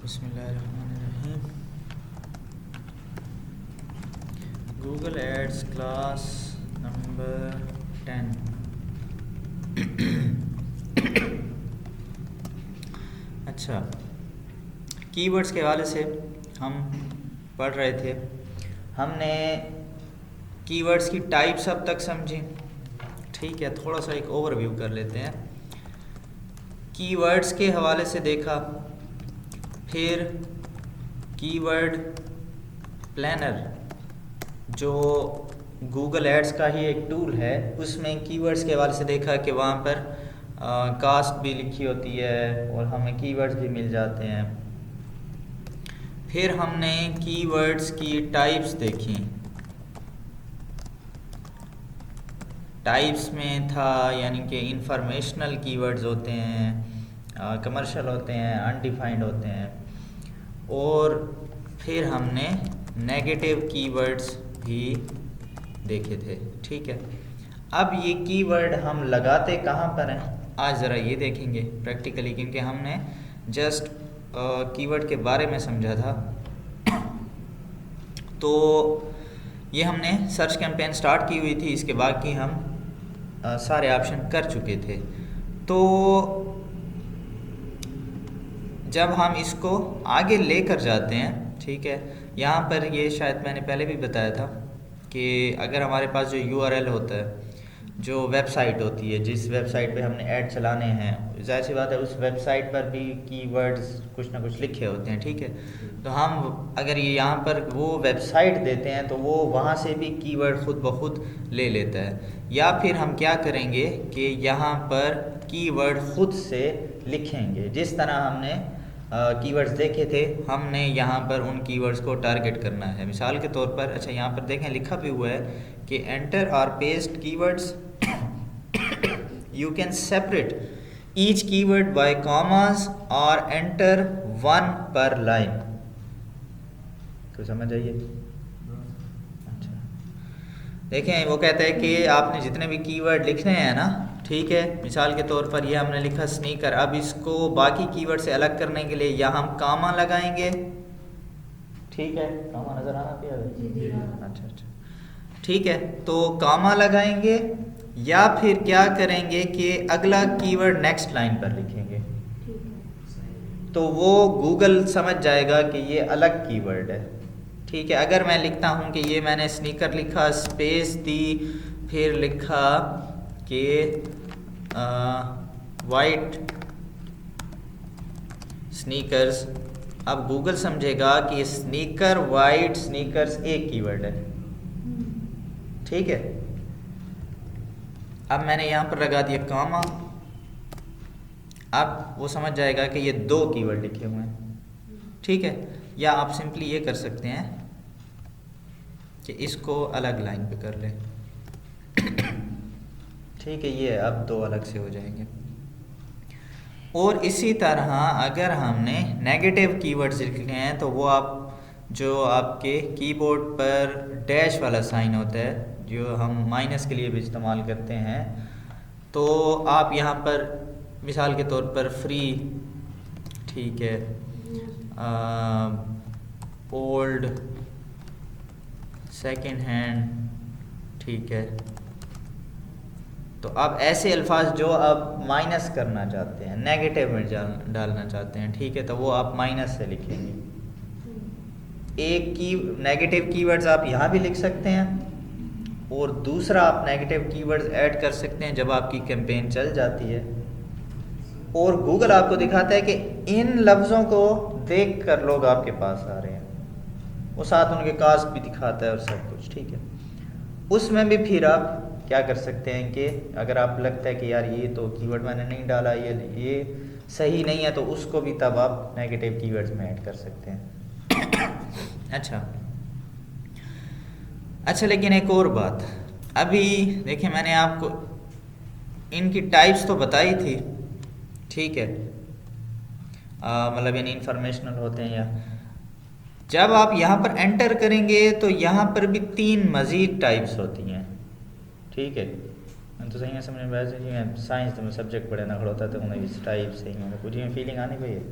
बिस्मिल्लाहिर्रहमानिर्रहीम। Google ads class number 10। अच्छा, keywords के हवाले से हम पढ़ रहे थे। हमने कीवर्ड्स की टाइप्स अब तक समझी, ठीक है। थोड़ा सा एक ओवरव्यू कर लेते हैं। कीवर्ड्स के हवाले से देखा, फिर कीवर्ड प्लानर जो गूगल एड्स का ही एक टूल है, उसमें कीवर्ड्स के हवाले से देखा कि वहाँ पर कास्ट भी लिखी होती है और हमें कीवर्ड्स भी मिल जाते हैं। फिर हमने कीवर्ड्स की टाइप्स देखी। टाइप्स में था यानी कि इंफॉर्मेशनल कीवर्ड्स होते हैं, कमर्शियल होते हैं, अनडिफाइंड होते हैं। और फिर हमने नेगेटिव कीवर्ड्स भी देखे थे, ठीक है। अब ये कीवर्ड हम लगाते कहाँ पर हैं, आज ज़रा ये देखेंगे प्रैक्टिकली, क्योंकि हमने जस्ट कीवर्ड के बारे में समझा था। तो ये हमने सर्च कैंपेन स्टार्ट की हुई थी, इसके बाद की हम सारे ऑप्शन कर चुके थे। तो जब हम इसको आगे लेकर जाते हैं, ठीक है, यहाँ पर ये शायद मैंने पहले भी बताया था कि अगर हमारे पास जो URL होता है, जो वेबसाइट होती है, जिस वेबसाइट पे हमने ऐड चलाने हैं, ज़ाहिर सी बात है उस वेबसाइट पर भी कीवर्ड्स कुछ ना कुछ लिखे होते हैं, ठीक है। तो हम अगर ये यहाँ पर वो वेबसाइट देते हैं तो वो वहाँ से भी कीवर्ड खुद ब खुद ले लेता है। या फिर हम क्या करेंगे कि यहाँ पर कीवर्ड खुद से लिखेंगे, जिस तरह हमने कीवर्ड्स देखे थे। हमने यहाँ पर उन कीवर्ड्स को टारगेट करना है। मिसाल के तौर पर, अच्छा यहाँ पर देखें लिखा भी हुआ है कि एंटर और paste keywords, you can separate each keyword by commas और एंटर वन पर लाइन। तो समझ आइए। अच्छा, देखें वो कहता है कि आपने जितने भी कीवर्ड लिखने हैं ना, ठीक है, मिसाल के तौर पर ये हमने लिखा स्नीकर। अब इसको बाकी कीवर्ड से अलग करने के लिए यहाँ हम कामा लगाएंगे, ठीक है। कामा नजर आना चाहिए। अच्छा, ठीक है। तो कामा लगाएंगे या फिर क्या करेंगे कि अगला कीवर्ड नेक्स्ट लाइन पर लिखेंगे, तो वो गूगल समझ जाएगा कि ये अलग कीवर्ड है, ठीक है। अगर मैं लिखता हूँ कि ये मैंने स्नीकर लिखा, स्पेस दी, फिर लिखा कि वाइट स्नीकर्स, अब गूगल समझेगा कि स्नीकर वाइट स्नीकर्स एक कीवर्ड है, ठीक है। अब मैंने यहाँ पर लगा दिया कामा, अब वो समझ जाएगा कि ये दो कीवर्ड लिखे हुए हैं, ठीक है। या आप सिंपली ये कर सकते हैं कि इसको अलग लाइन पे कर लें, ठीक है। ये अब दो अलग से हो जाएंगे। और इसी तरह अगर हमने नेगेटिव कीवर्ड्स लिखे हैं तो वो आप जो आपके कीबोर्ड पर डैश वाला साइन होता है, जो हम माइनस के लिए भी इस्तेमाल करते हैं, तो आप यहाँ पर मिसाल के तौर पर फ्री, ठीक है, ओल्ड, सेकंड हैंड, ठीक है। तो आप ऐसे अल्फाज जो आप माइनस करना चाहते हैं, नेगेटिव में डालना चाहते हैं, ठीक है, तो वो आप माइनस से लिखेंगे। एक की नेगेटिव कीवर्ड्स आप यहाँ भी लिख सकते हैं और दूसरा आप नेगेटिव कीवर्ड्स ऐड कर सकते हैं जब आपकी कैंपेन चल जाती है और गूगल आपको दिखाता है कि इन लफ्ज़ों को देख कर लोग आपके पास आ रहे हैं, वो साथ उनके कास्ट भी दिखाता है और सब कुछ, ठीक है। उसमें भी फिर आप क्या कर सकते हैं कि अगर आप लगता है कि यार ये तो कीवर्ड मैंने नहीं डाला, ये सही नहीं है, तो उसको भी तब आप नेगेटिव कीवर्ड्स में ऐड कर सकते हैं। अच्छा, लेकिन एक और बात, अभी देखिए मैंने आपको इनकी टाइप्स तो बताई थी, ठीक है, मतलब यानी इंफॉर्मेशनल होते हैं। या जब आप यहाँ पर एंटर करेंगे तो यहाँ पर भी 3 मज़ीद टाइप्स होती हैं, ठीक है। मैं तो सही है समझ में, वैसे जी मैं साइंस तो मैं सब्जेक्ट पढ़े ना खड़ा होता तो उन्हें इस टाइप से ही मैंने कुछ फीलिंग आनी भाई है।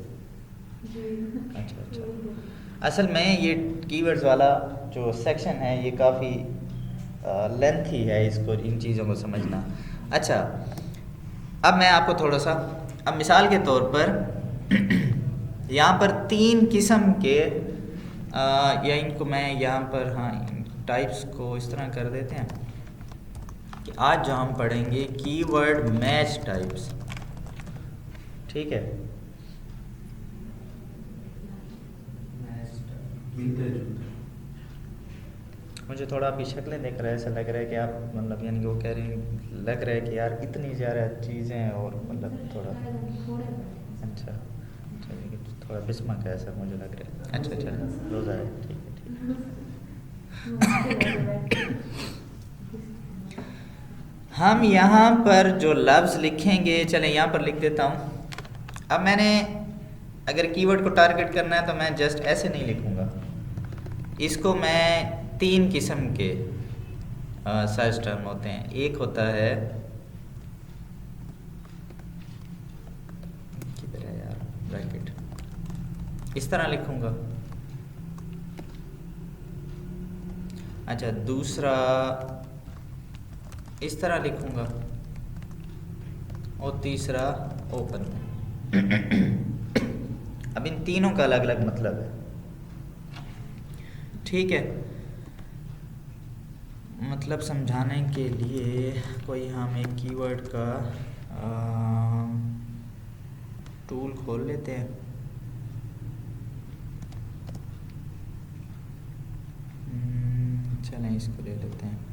अच्छा अच्छा। असल में ये कीवर्ड्स वाला जो सेक्शन है ये काफ़ी लेंथी है, इसको इन चीज़ों को समझना। अच्छा, अब मैं आपको थोड़ा सा, अब मिसाल के तौर पर यहाँ पर 3 किस्म के या इनको मैं यहाँ पर, हाँ, टाइप्स को इस तरह कर देते हैं कि आज जो हम पढ़ेंगे कीवर्ड मैच टाइप्स, ठीक है। मुझे थोड़ा आपकी शक्लें देख रहा है, ऐसा लग रहा है कि आप मतलब यानी कि वो कह रहे हैं, लग रहा है कि यार इतनी ज़्यादा चीज़ें और मतलब थोड़ा, अच्छा चलिए थोड़ा बिस्मक है ऐसा मुझे लग रहा है। अच्छा अच्छा, रोज़ा है, ठीक है ठीक है। हम यहाँ पर जो लफ्ज़ लिखेंगे, चलें यहाँ पर लिख देता हूँ। अब मैंने अगर कीवर्ड को टारगेट करना है तो मैं जस्ट ऐसे नहीं लिखूँगा, इसको मैं 3 किस्म के सर्च टर्म होते हैं। एक होता है, किधर है यार ब्रैकेट, इस तरह लिखूँगा। अच्छा, दूसरा इस तरह लिखूँगा और तीसरा ओपन में। अब इन तीनों का अलग अलग मतलब है, ठीक है। मतलब समझाने के लिए कोई हम एक कीवर्ड का टूल खोल लेते हैं। चलें इसको ले लेते हैं।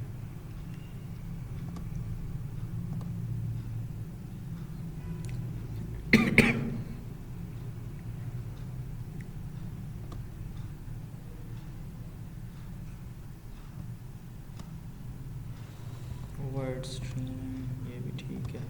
वर्ड स्ट्रीम, ये भी ठीक है।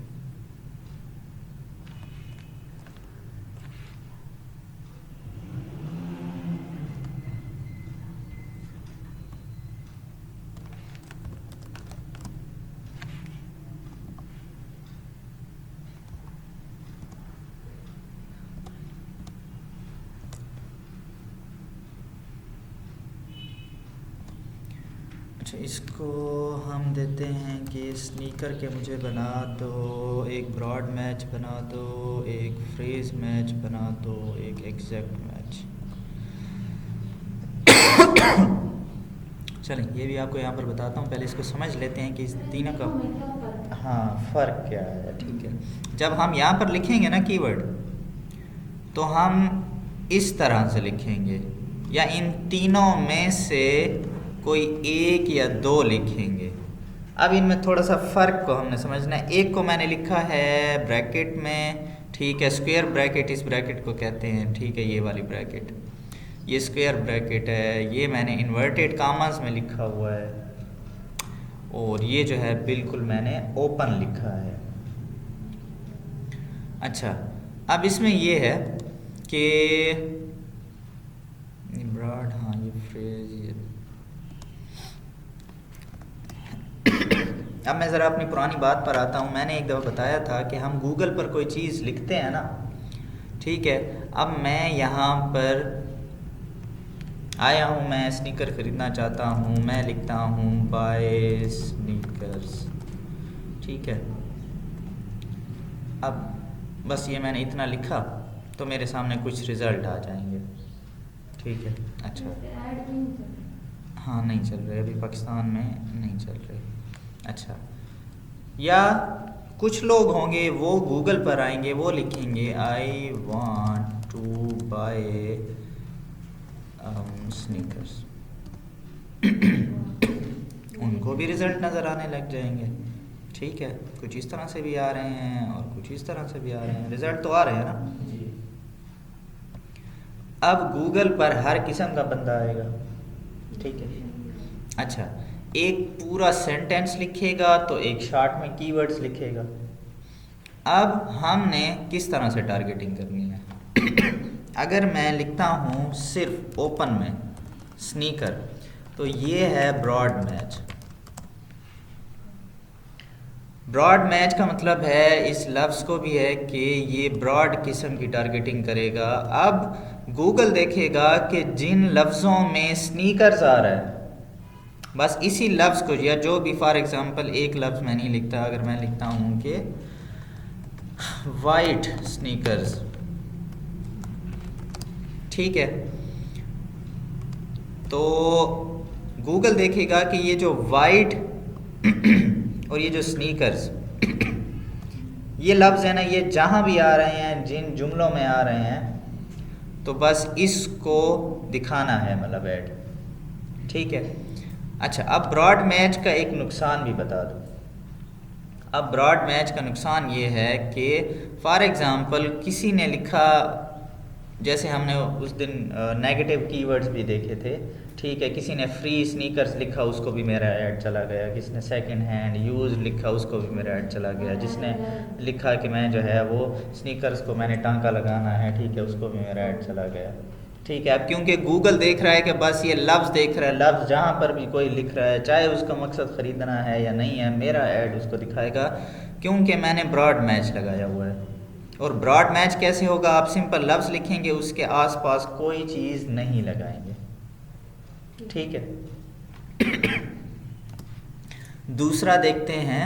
अच्छा, इसको हम देते हैं कि स्नीकर के मुझे बना दो, एक ब्रॉड मैच बना दो, एक फ्रेज मैच बना दो, एक एग्जैक्ट मैच। चलें ये भी आपको यहाँ पर बताता हूँ, पहले इसको समझ लेते हैं कि इस तीनों का हाँ फ़र्क क्या है, ठीक है। जब हम यहाँ पर लिखेंगे ना कीवर्ड, तो हम इस तरह से लिखेंगे या इन तीनों में से कोई एक या दो लिखेंगे। अब इनमें थोड़ा सा फ़र्क को हमने समझना है। एक को मैंने लिखा है ब्रैकेट में, ठीक है, स्क्वायर ब्रैकेट इस ब्रैकेट को कहते हैं, ठीक है, ये वाली ब्रैकेट, ये स्क्वायर ब्रैकेट है। ये मैंने इन्वर्टेड कामास में लिखा हुआ है, और ये जो है बिल्कुल मैंने ओपन लिखा है। अच्छा, अब इसमें ये है कि ब्रॉड, हाँ ये फ्रेज, ये अब मैं ज़रा अपनी पुरानी बात पर आता हूँ। मैंने एक दफ़ा बताया था कि हम गूगल पर कोई चीज़ लिखते हैं ना, ठीक है। अब मैं यहाँ पर आया हूँ, मैं स्नीकर ख़रीदना चाहता हूँ, मैं लिखता हूँ बाय स्नीकर्स, ठीक है। अब बस ये मैंने इतना लिखा तो मेरे सामने कुछ रिज़ल्ट आ जाएंगे, ठीक है। अच्छा, हाँ नहीं चल रहे अभी, पाकिस्तान में नहीं चल रहे। अच्छा, या कुछ लोग होंगे वो गूगल पर आएंगे, वो लिखेंगे I want to buy sneakers, उनको भी रिज़ल्ट नज़र आने लग जाएंगे, ठीक है। कुछ इस तरह से भी आ रहे हैं और कुछ इस तरह से भी आ रहे हैं, रिज़ल्ट तो आ रहे हैं ना। अब गूगल पर हर किस्म का बंदा आएगा, ठीक है। अच्छा, एक पूरा सेंटेंस लिखेगा तो एक शॉर्ट में कीवर्ड्स लिखेगा। अब हमने किस तरह से टारगेटिंग करनी है? अगर मैं लिखता हूँ सिर्फ ओपन में स्नीकर, तो ये है ब्रॉड मैच। ब्रॉड मैच का मतलब है इस लफ्ज़ को भी है कि ये ब्रॉड किस्म की टारगेटिंग करेगा। अब गूगल देखेगा कि जिन लफ्ज़ों में स्नीकर्स आ रहा है, बस इसी लफ्ज़ को, या जो भी, फॉर एग्ज़ाम्पल एक लफ्ज़ मैं नहीं लिखता, अगर मैं लिखता हूँ कि वाइट स्नीकर्स, ठीक है, तो गूगल देखेगा कि ये जो वाइट और ये जो स्नीकर्स, ये लफ्ज़ है ना, ये जहाँ भी आ रहे हैं, जिन जुमलों में आ रहे हैं, तो बस इसको दिखाना है, मतलब ऐड, ठीक है। अच्छा, अब ब्रॉड मैच का एक नुकसान भी बता दूँ। अब ब्रॉड मैच का नुकसान ये है कि फॉर एग्ज़ाम्पल किसी ने लिखा, जैसे हमने उस दिन नेगेटिव कीवर्ड्स भी देखे थे, ठीक है, किसी ने फ्री स्नीकर्स लिखा, उसको भी मेरा ऐड चला गया। किसी ने सेकंड हैंड यूज़ लिखा, उसको भी मेरा ऐड चला गया। जिसने लिखा कि मैं जो है वो स्नीकर्स को मैंने टांका लगाना है, ठीक है, उसको भी मेरा ऐड चला गया, ठीक है। अब क्योंकि गूगल देख रहा है कि बस ये लफ्ज़ देख रहा है, लफ्ज़ जहाँ पर भी कोई लिख रहा है, चाहे उसका मकसद ख़रीदना है या नहीं है, मेरा ऐड उसको दिखाएगा, क्योंकि मैंने ब्रॉड मैच लगाया हुआ है। और ब्रॉड मैच कैसे होगा? आप सिंपल लफ्ज़ लिखेंगे, उसके आसपास कोई चीज़ नहीं लगाएंगे, ठीक है। दूसरा देखते हैं,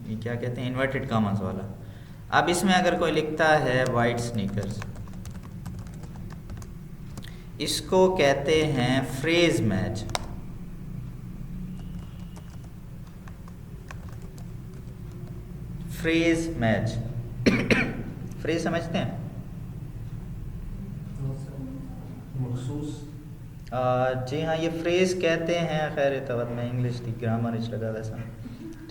ये क्या कहते हैं, इन्वर्टेड कॉमास वाला। अब इसमें अगर कोई लिखता है वाइट स्नीकर्स, इसको कहते हैं phrase match. Phrase match phrase समझते हैं? जी हाँ, ये फ्रेज कहते हैं। खैर तो मैं इंग्लिश की ग्रामर इच लगा वैसा,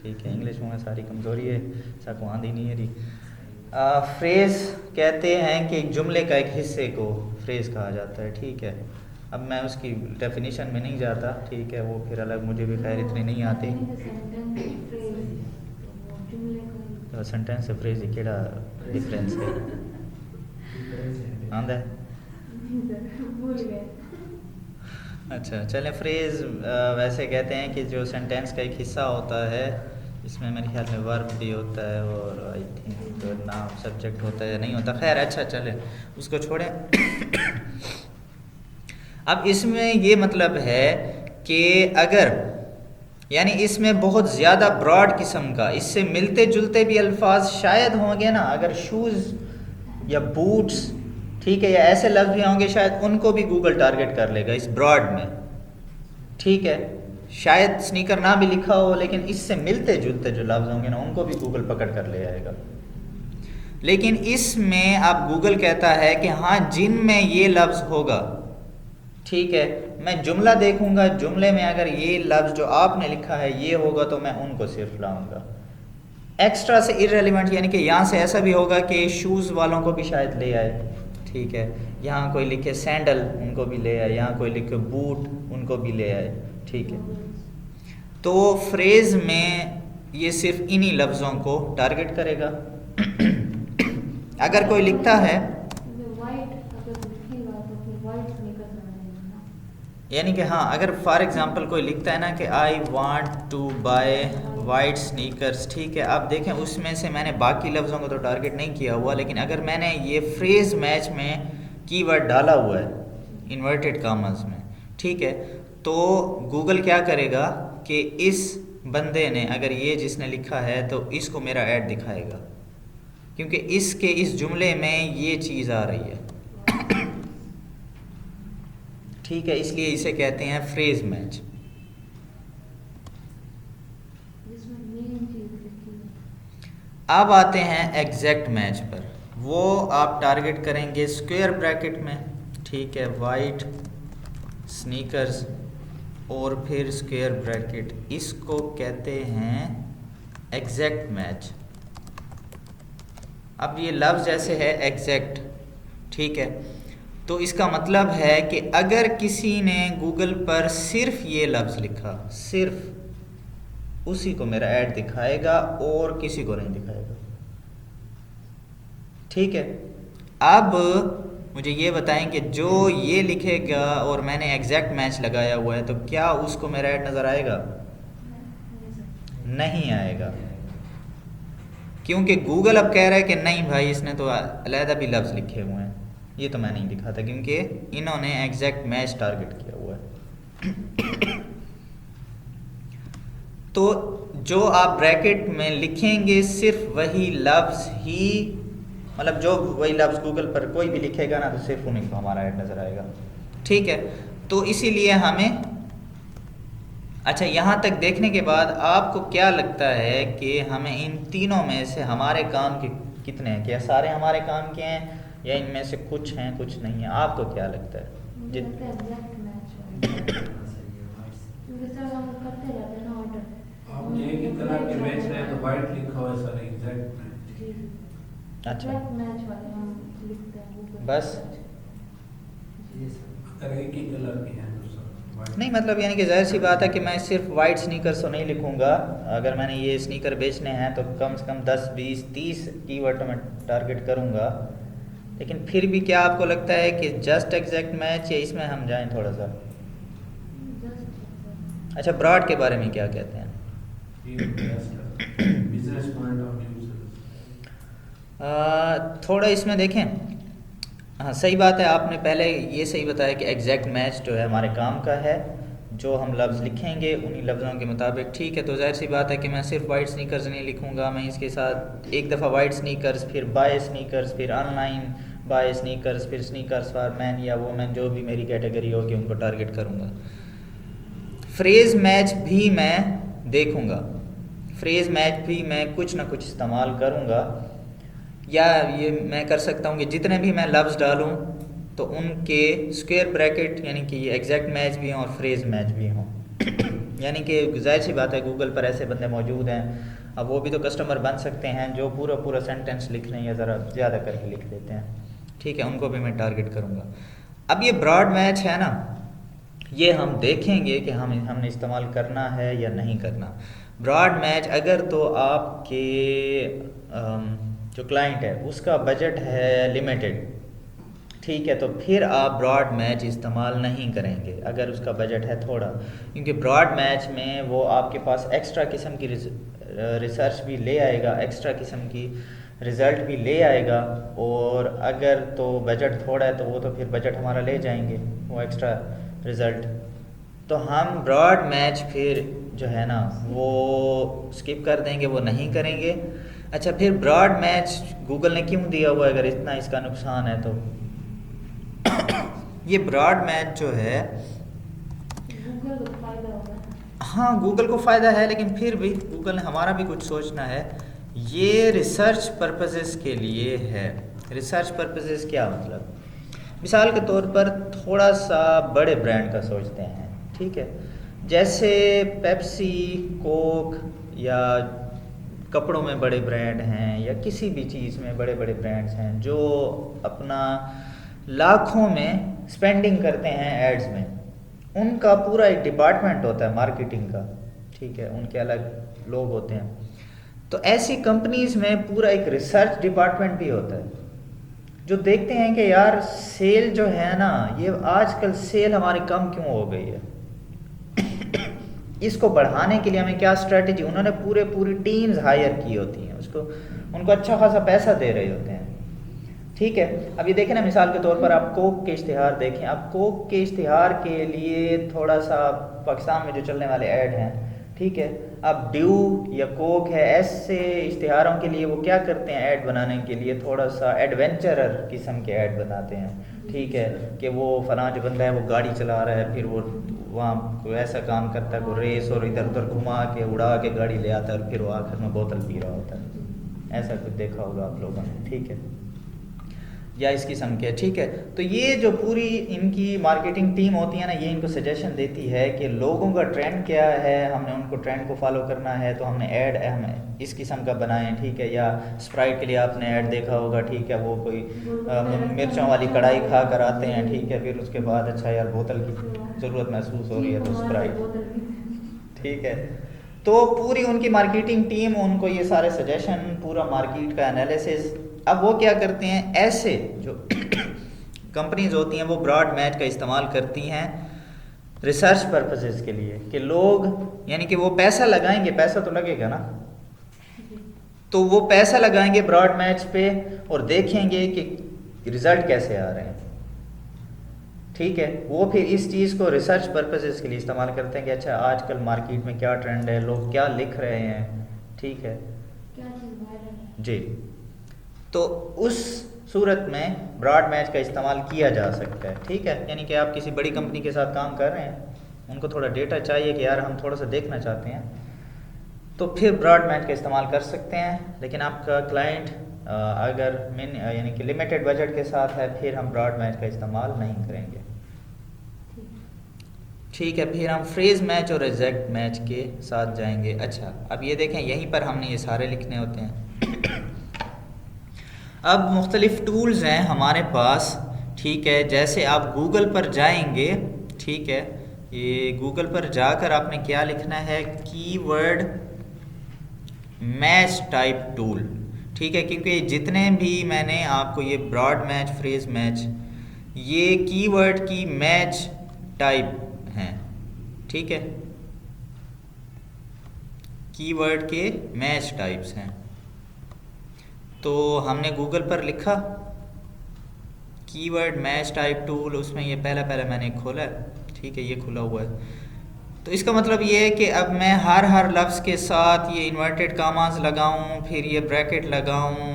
ठीक है, इंग्लिश में सारी कमज़ोरी है, साको आंधी नहीं है रही। फ्रेज कहते हैं कि एक जुमले का एक हिस्से को फ्रेज कहा जाता है, ठीक है। अब मैं उसकी डेफिनेशन में नहीं जाता, ठीक है, वो फिर अलग, मुझे भी खैर इतनी नहीं आती। सेंटेंस से फ्रेज ही केड़ा डिफरेंस है? आंदा है? अच्छा, चलें, फ्रेज वैसे कहते हैं कि जो सेंटेंस का एक हिस्सा होता है, इसमें मेरे ख्याल में वर्ब भी होता है और आई थिंक नाम सब्जेक्ट होता है या नहीं होता, खैर अच्छा चलें, उसको छोड़ें। अब इसमें ये मतलब है कि अगर, यानी इसमें बहुत ज़्यादा ब्रॉड किस्म का, इससे मिलते जुलते भी अल्फाज शायद होंगे ना, अगर शूज़ या बूट्स, ठीक है, या ऐसे लफ्ज़ भी होंगे, शायद उनको भी गूगल टारगेट कर लेगा इस ब्रॉड में, ठीक है। शायद स्नीकर ना भी लिखा हो, लेकिन इससे मिलते जुलते जो लफ्ज़ होंगे ना, उनको भी गूगल पकड़ कर ले आएगा। लेकिन इसमें अब गूगल कहता है कि हाँ, जिनमें ये लफ्ज़ होगा, ठीक है, मैं जुमला देखूंगा, जुमले में अगर ये लफ्ज़ जो आपने लिखा है ये होगा, तो मैं उनको सिर्फ लाऊंगा। एक्स्ट्रा से इररेलेवेंट, यानी कि यहाँ से ऐसा भी होगा कि शूज़ वालों को भी शायद ले आए, ठीक है, यहाँ कोई लिखे सैंडल, उनको भी ले आए, यहाँ कोई लिखे बूट, उनको भी ले आए, ठीक है। तो फ्रेज़ में ये सिर्फ इन्हीं लफ्ज़ों को टारगेट करेगा। अगर कोई लिखता है, यानी कि हाँ, अगर फॉर एग्ज़ाम्पल कोई लिखता है ना कि I want to buy white sneakers, ठीक है, आप देखें उसमें से मैंने बाकी लफ्ज़ों को तो टारगेट नहीं किया हुआ, लेकिन अगर मैंने ये फ्रेज़ मैच में कीवर्ड डाला हुआ है इन्वर्टेड कॉमास में, ठीक है, तो गूगल क्या करेगा कि इस बंदे ने, अगर ये जिसने लिखा है, तो इसको मेरा ऐड दिखाएगा, क्योंकि इसके इस जुमले में ये चीज़ आ रही है, ठीक है, इसलिए इसे कहते हैं फ्रेज मैच। अब आते हैं एग्जैक्ट मैच पर। वो आप टारगेट करेंगे स्क्वायर ब्रैकेट में, ठीक है, वाइट स्नीकर्स और फिर स्क्वायर ब्रैकेट, इसको कहते हैं एग्जैक्ट मैच। अब ये लफ्ज़ जैसे है एग्जैक्ट, ठीक है, तो इसका मतलब है कि अगर किसी ने गूगल पर सिर्फ ये लफ्ज़ लिखा, सिर्फ उसी को मेरा ऐड दिखाएगा और किसी को नहीं दिखाएगा, ठीक है। अब मुझे ये बताएं कि जो ये लिखेगा और मैंने एग्जैक्ट मैच लगाया हुआ है, तो क्या उसको मेरा ऐड नज़र आएगा? नहीं आएगा, क्योंकि गूगल अब कह रहा है कि नहीं भाई इसने तो अलहदा भी लफ्ज़ लिखे हुए हैं, ये तो मैं नहीं दिखा था, क्योंकि इन्होंने एग्जैक्ट मैच टारगेट किया हुआ है। तो जो आप ब्रैकेट में लिखेंगे सिर्फ वही लफ्ज़ ही, मतलब जो वही लफ्ज़ गूगल पर कोई भी लिखेगा ना तो सिर्फ उन्हीं को हमारा ऐड नज़र आएगा, ठीक है। तो इसीलिए हमें, अच्छा यहाँ तक देखने के बाद आपको क्या लगता है कि हमें इन तीनों में से हमारे काम के कितने हैं, क्या सारे हमारे काम के हैं या इनमें से कुछ हैं कुछ नहीं है, आपको क्या लगता है? मुझे लगता है एग्जैक्ट मैच है, क्योंकि सर हम करते रहते हैं ना ऑर्डर, आप एक ही कलर के मैच रहे तो वाइट लिखा हुआ है सर, एग्जैक्ट मैच। अच्छा एग्जैक्ट मैच वाले हम लिखते हैं Google बस, अगर एक ही कलर के हैं तो सर white। नहीं मतलब यानी कि जाहिर सी बात है कि मैं सिर्फ वाइट स्नीकर्स तो नहीं लिखूंगा, अगर मैंने ये स्नीकर बेचने हैं तो कम से कम 10 20 30 कीवर्ड तो मैं टारगेट करूंगा। लेकिन फिर भी क्या आपको लगता है कि जस्ट एग्जैक्ट मैच या इसमें हम जाएं थोड़ा सा? अच्छा ब्रॉड के बारे में क्या कहते हैं? बिजनेस पॉइंट ऑफ व्यू से थोड़ा इसमें देखें, हाँ सही बात है, आपने पहले ये सही बताया कि एग्जैक्ट मैच जो है हमारे काम का है, जो हम लफ्ज़ लिखेंगे उन्हीं लफ्ज़ों के मुताबिक, ठीक है। तो जाहिर सी बात है कि मैं सिर्फ वाइट स्नीकर्स नहीं लिखूंगा, मैं इसके साथ एक दफ़ा वाइट स्नीकर्स, फिर बाय स्नीकर्स, फिर ऑनलाइन बाय स्नीकर्स, फिर स्नीकर्स फॉर मैन या वोमेन, जो भी मेरी कैटेगरी होगी उनको टारगेट करूँगा। फ्रेज़ मैच भी मैं देखूँगा, फ्रेज़ मैच भी मैं कुछ ना कुछ इस्तेमाल करूँगा, या ये मैं कर सकता हूँ कि जितने भी मैं लफ्ज़ डालूँ तो उनके स्क्वायर ब्रैकेट यानी कि ये एग्जैक्ट मैच भी हों और फ्रेज़ मैच भी हों। यानी कि जाहिर सी बात है गूगल पर ऐसे बंदे मौजूद हैं, अब वो भी तो कस्टमर बन सकते हैं जो पूरा पूरा सेंटेंस लिख लें या ज़रा ज़्यादा करके लिख लेते हैं, ठीक है, उनको भी मैं टारगेट करूँगा। अब ये ब्रॉड मैच है ना, ये हम देखेंगे कि हमने इस्तेमाल करना है या नहीं करना। ब्रॉड मैच अगर तो आपके जो क्लाइंट है उसका बजट है लिमिटेड, ठीक है, तो फिर आप ब्रॉड मैच इस्तेमाल नहीं करेंगे अगर उसका बजट है थोड़ा, क्योंकि ब्रॉड मैच में वो आपके पास एक्स्ट्रा किस्म की रिसर्च भी ले आएगा, एक्स्ट्रा किस्म की रिज़ल्ट भी ले आएगा, और अगर तो बजट थोड़ा है तो वो तो फिर बजट हमारा ले जाएंगे वो एक्स्ट्रा रिज़ल्ट, तो हम ब्रॉड मैच फिर जो है ना वो स्किप कर देंगे, वो नहीं करेंगे। अच्छा फिर ब्रॉड मैच गूगल ने क्यों दिया हुआ है अगर इतना इसका नुकसान है तो? ये ब्रॉड मैच जो है गूगल को फायदा होगा, हाँ गूगल को फ़ायदा है, लेकिन फिर भी गूगल ने हमारा भी कुछ सोचना है। ये रिसर्च पर्पसेस के लिए है। रिसर्च पर्पसेस क्या मतलब? मिसाल के तौर पर थोड़ा सा बड़े ब्रांड का सोचते हैं, ठीक है, जैसे पेप्सी, कोक, या कपड़ों में बड़े ब्रांड हैं या किसी भी चीज़ में बड़े बड़े ब्रांड्स हैं जो अपना लाखों में स्पेंडिंग करते हैं एड्स में, उनका पूरा एक डिपार्टमेंट होता है मार्केटिंग का, ठीक है, उनके अलग लोग होते हैं। तो ऐसी कंपनीज़ में पूरा एक रिसर्च डिपार्टमेंट भी होता है जो देखते हैं कि यार सेल जो है ना, ये आजकल सेल हमारी कम क्यों हो गई है, इसको बढ़ाने के लिए हमें क्या स्ट्रेटजी, उन्होंने पूरी टीम्स हायर की होती हैं, उसको उनको अच्छा खासा पैसा दे रहे होते हैं, ठीक है। अब ये देखें ना, मिसाल के तौर पर आप कोक के इश्तिहार देखें, आप कोक के इश्तिहार के लिए थोड़ा सा पाकिस्तान में जो चलने वाले ऐड हैं, ठीक है, अब ड्यू या कोक है, ऐसे इश्तिहारों के लिए वो क्या करते हैं, ऐड बनाने के लिए थोड़ा सा एडवेंचरर किस्म के ऐड बनाते हैं, ठीक है, कि वो फलां जो बंदा है वो गाड़ी चला रहा है, फिर वो वहाँ कोई ऐसा काम करता है, कोई रेस और इधर उधर घुमा के उड़ा के गाड़ी ले आता है और फिर वो आखिर में बोतल पी रहा होता है, ऐसा कुछ देखा होगा आप लोगों ने, ठीक है, या इस किस्म के, ठीक है। तो ये जो पूरी इनकी मार्केटिंग टीम होती है ना, ये इनको सजेशन देती है कि लोगों का ट्रेंड क्या है, हमने उनको ट्रेंड को फॉलो करना है, तो हमने ऐड हम इस किस्म का बनाएं, ठीक है। या स्प्राइट के लिए आपने ऐड देखा होगा, ठीक है, वो कोई मिर्चों वाली कढ़ाई खा कर आते हैं, ठीक है, फिर उसके बाद अच्छा यार बोतल की ज़रूरत महसूस हो रही है तो स्प्राइट, ठीक है। तो पूरी उनकी मार्केटिंग टीम उनको ये सारे सजेशन, पूरा मार्केट का एनालिसिस, अब वो क्या करते हैं, ऐसे जो कंपनीज होती हैं वो ब्रॉड मैच का इस्तेमाल करती हैं रिसर्च पर्पसेस के लिए, कि लोग यानी कि वो पैसा लगाएंगे, पैसा तो लगेगा ना, तो वो पैसा लगाएंगे ब्रॉड मैच पे और देखेंगे कि रिजल्ट कैसे आ रहे हैं। ठीक है, वो फिर इस चीज़ को रिसर्च पर्पसेस के लिए इस्तेमाल करते हैं कि अच्छा आजकल मार्केट में क्या ट्रेंड है, लोग क्या लिख रहे हैं। ठीक है, क्या चीज़ वायरल है। जी, तो उस सूरत में ब्रॉड मैच का इस्तेमाल किया जा सकता है। ठीक है, यानी कि आप किसी बड़ी कंपनी के साथ काम कर रहे हैं, उनको थोड़ा डेटा चाहिए कि यार हम थोड़ा सा देखना चाहते हैं, तो फिर ब्रॉड मैच का इस्तेमाल कर सकते हैं। लेकिन आपका क्लाइंट अगर यानी कि लिमिटेड बजट के साथ है, फिर हम ब्रॉड मैच का इस्तेमाल नहीं करेंगे। ठीक है, फिर हम फ्रेज मैच और एग्जैक्ट मैच के साथ जाएंगे। अच्छा, अब ये देखें, यहीं पर हमने ये सारे लिखने होते हैं। अब मुख्तलिफ टूल्स हैं हमारे पास। ठीक है, जैसे आप गूगल पर जाएंगे, ठीक है, ये गूगल पर जाकर आपने क्या लिखना है, कीवर्ड मैच टाइप टूल। ठीक है, क्योंकि जितने भी मैंने आपको ये ब्रॉड मैच, फ्रेज मैच, ये कीवर्ड की मैच टाइप हैं। ठीक है, कीवर्ड के मैच टाइप्स हैं। तो हमने गूगल पर लिखा कीवर्ड मैच टाइप टूल, उसमें ये पहला मैंने खोला है। ठीक है, ये खुला हुआ है। तो इसका मतलब ये है कि अब मैं हर लफ्ज़ के साथ ये इन्वर्टेड कामास लगाऊं, फिर ये ब्रैकेट लगाऊं,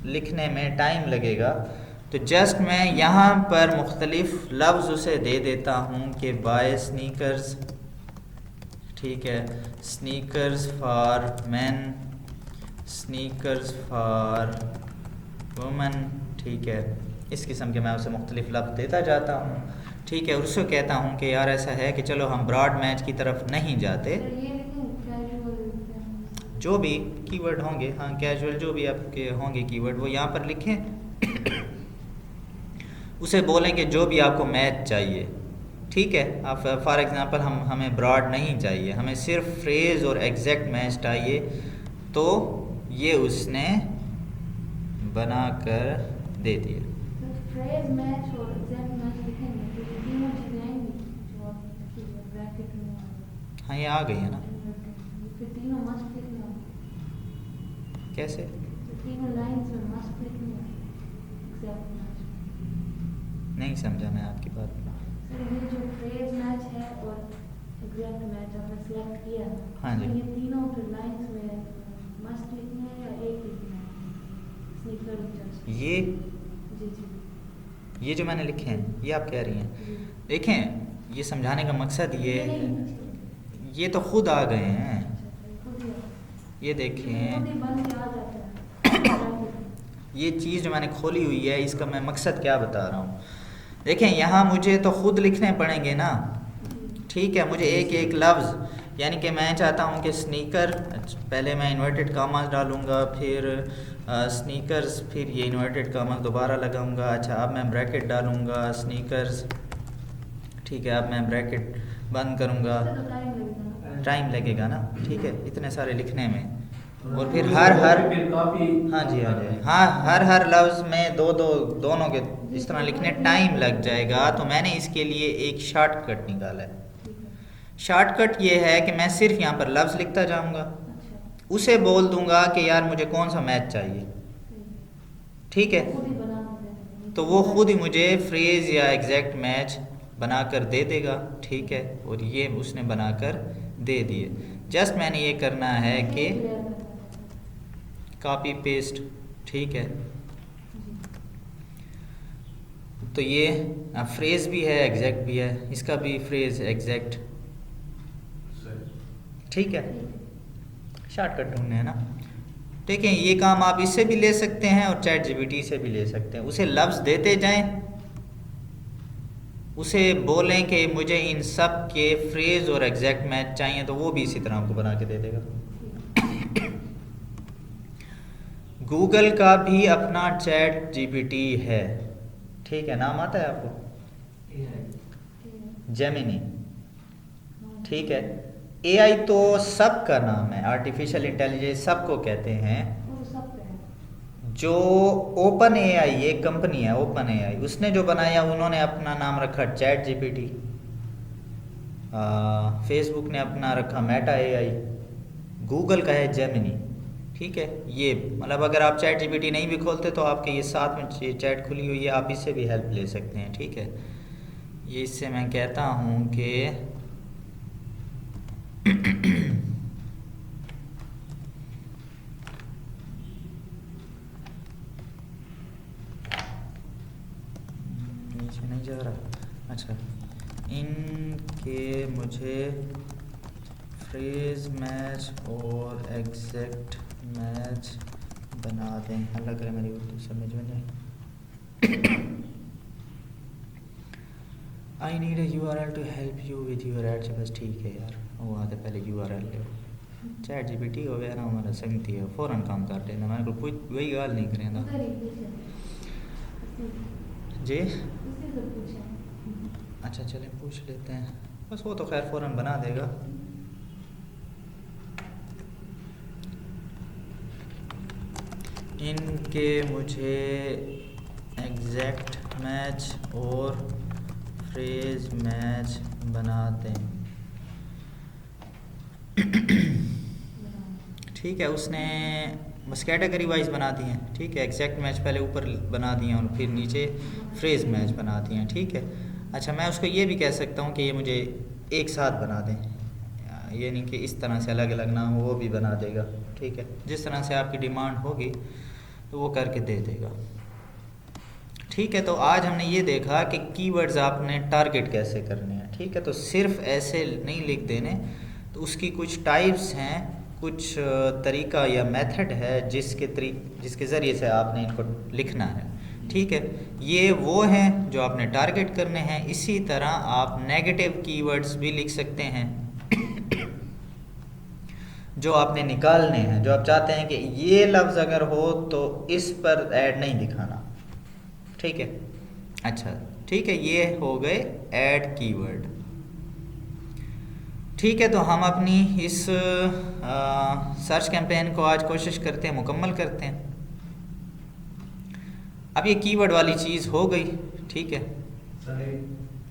लिखने में टाइम लगेगा। तो जस्ट मैं यहाँ पर मुख्तलिफ लफ्ज़ उसे दे देता हूँ कि बाय स्नीकर्स। ठीक है, sneakers for man, sneakers for women. ठीक है, इस किस्म के मैं उसे मुख्तलिफ लफ्ज़ देता जाता हूँ। ठीक है, और उसको कहता हूँ कि यार ऐसा है कि चलो हम ब्रॉड मैच की तरफ नहीं जाते, जो भी कीवर्ड होंगे, हाँ कैजुअल जो भी आपके होंगे कीवर्ड, वो यहाँ पर लिखें। उसे बोलें कि जो भी आपको मैच चाहिए। ठीक है, आप फॉर एग्ज़ाम्पल हमें ब्रॉड नहीं चाहिए, हमें सिर्फ फ्रेज़ और एग्जैक्ट मैच चाहिए, तो ये उसने बना कर दे दिया। फ्रेज मैच और एग्जैक्ट मैच लिखेंगे तो ये तीनों चीजें आएंगी जो आपकी ब्रैकेट में। हाँ, ये आ गई है ना। फिर तीनों मस्ट लिखना होगा। कैसे? तो तीनों लाइंस में मस्ट लिखना एग्जैक्ट मैच। नहीं समझा मैं आपकी बात। सर ये जो फ्रेज मैच है और एग्जैक्ट मैच आपने सेलेक्ट किया, हाँ जी, तो ये तीनों फिर लाइंस में मस्ट लिखना है या एक लिखना है? स्नीकर जस्ट ये जी ये जो मैंने लिखे हैं, ये आप कह रही हैं। देखें, ये समझाने का मकसद ये है, ये तो खुद आ गए हैं। ये देखें, ये चीज़ जो मैंने खोली हुई है, इसका मैं मकसद क्या बता रहा हूँ। देखें, यहाँ मुझे तो खुद लिखने पड़ेंगे ना। ठीक है, मुझे एक एक लफ्ज़, यानी कि मैं चाहता हूँ कि स्नीकर, पहले मैं इन्वर्टेड कामास डालूँगा, फिर स्नीकर्स, फिर ये इन्वर्टेड कामास दोबारा लगाऊँगा। अच्छा, अब मैं ब्रैकेट डालूँगा स्नीकर्स। ठीक है, अब मैं ब्रैकेट बंद करूँगा, टाइम लगेगा ना। ठीक है, इतने सारे लिखने में, और फिर हर हाँ जी, हर लफ्ज़ में दोनों के इस तरह लिखने टाइम लग जाएगा। तो मैंने इसके लिए एक शॉर्टकट निकाला है। शॉर्टकट ये है कि मैं सिर्फ यहाँ पर लफ्ज़ लिखता जाऊँगा, उसे बोल दूँगा कि यार मुझे कौन सा मैच चाहिए। ठीक है, तो वो खुद ही मुझे फ्रेज़ या एग्जैक्ट मैच बना कर दे देगा। ठीक है, और ये उसने बना कर दे दिए। जस्ट मैंने ये करना है कि कॉपी पेस्ट। ठीक है, तो ये फ्रेज़ भी है, एग्जैक्ट भी है, इसका भी फ्रेज़ एग्जैक्ट। ठीक है, शॉर्टकट ढूंढने है ना। देखें, ये काम आप इससे भी ले सकते हैं और चैट जीपीटी से भी ले सकते हैं। उसे लफ्ज़ देते जाएं, उसे बोलें कि मुझे इन सब के फ्रेज़ और एग्जैक्ट मैच चाहिए, तो वो भी इसी तरह आपको बना के दे देगा। गूगल का भी अपना चैट जीपीटी है। ठीक है, नाम आता है आपको? जेमिनी। ठीक है, एआई तो सबका नाम है, आर्टिफिशियल इंटेलिजेंस सबको कहते हैं। जो ओपन एआई, एक कंपनी है ओपन एआई, उसने जो बनाया, उन्होंने अपना नाम रखा चैट जीपीटी। फेसबुक ने अपना रखा मेटा एआई, गूगल का है जेमिनी। ठीक है, ये मतलब अगर आप चैट जीपीटी नहीं भी खोलते तो आपके ये साथ में चैट खुली हुई है, आप इससे भी हेल्प ले सकते हैं। ठीक है, ये इससे मैं कहता हूँ कि नीचे नहीं जा रहा। अच्छा, इनके मुझे फ्रेज मैच और एग्जैक्ट मैच बना दें। अलग है, मेरी उर्दू समझ में नहीं। I need a URL to help you with your ads. बस ठीक है यार, वो आते पहले URL ले। चैट जीपीटी हो गया ना हमारा संगती है, फ़ौरन काम कर लेना, मेरे को कोई वही गाल नहीं करेंदा जी। अच्छा चलें पूछ लेते हैं, बस वो तो खैर फ़ौरन बना देगा। इनके मुझे एग्जैक्ट मैच और फ्रेज मैच बना दें। ठीक है, उसने बस कैटेगरी वाइज बना दी हैं। ठीक है, एग्जैक्ट मैच पहले ऊपर बना दिए और फिर नीचे फ्रेज मैच बना दिए हैं। ठीक है, अच्छा मैं उसको ये भी कह सकता हूँ कि ये मुझे एक साथ बना दें, ये नहीं कि इस तरह से अलग अलग ना हो, वो भी बना देगा। ठीक है, जिस तरह से आपकी डिमांड होगी तो वो करके दे देगा। ठीक है, तो आज हमने ये देखा कि कीवर्ड्स आपने टारगेट कैसे करने हैं। ठीक है, तो सिर्फ ऐसे नहीं लिख देने, तो उसकी कुछ टाइप्स हैं, कुछ तरीका या मेथड है जिसके ज़रिए से आपने इनको लिखना है। ठीक है, ये वो हैं जो आपने टारगेट करने हैं। इसी तरह आप नेगेटिव कीवर्ड्स भी लिख सकते हैं जो आपने निकालने हैं, जो आप चाहते हैं कि ये लफ्ज़ अगर हो तो इस पर ऐड नहीं दिखाना। ठीक है, अच्छा ठीक है, ये हो गए ऐड कीवर्ड। ठीक है, तो हम अपनी इस सर्च कैंपेन को आज कोशिश करते हैं, मुकम्मल करते हैं। अब ये कीवर्ड वाली चीज़ हो गई। ठीक है सर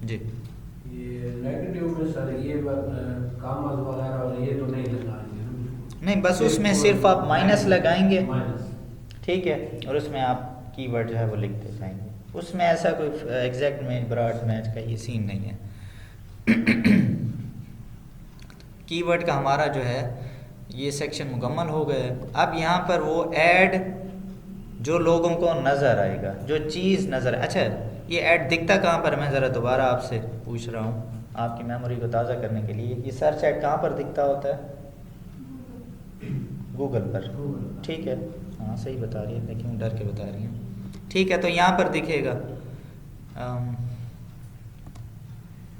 जी, ये नेगेटिव में सर ये कामस वगैरह और ये तो नहीं लगाएंगे ना? नहीं बस उसमें सिर्फ आप माइनस लगाएंगे। माइनस। ठीक है, और उसमें आप कीवर्ड जो है वो लिखते जाएंगे। उसमें ऐसा कोई एग्जैक्ट मैच ब्रॉड मैच का ये सीन नहीं है। कीवर्ड का हमारा जो है ये सेक्शन मुकम्मल हो गया है। अब यहाँ पर वो ऐड जो लोगों को नज़र आएगा, जो चीज़ नज़र। अच्छा, ये ऐड दिखता कहाँ पर, मैं ज़रा दोबारा आपसे पूछ रहा हूँ आपकी मेमोरी को ताज़ा करने के लिए। ये सर्च ऐड कहाँ पर दिखता होता है? गूगल पर। ठीक है, हाँ सही बता रही है, लेकिन डर के बता रही हैं। ठीक है, तो यहाँ पर दिखेगा।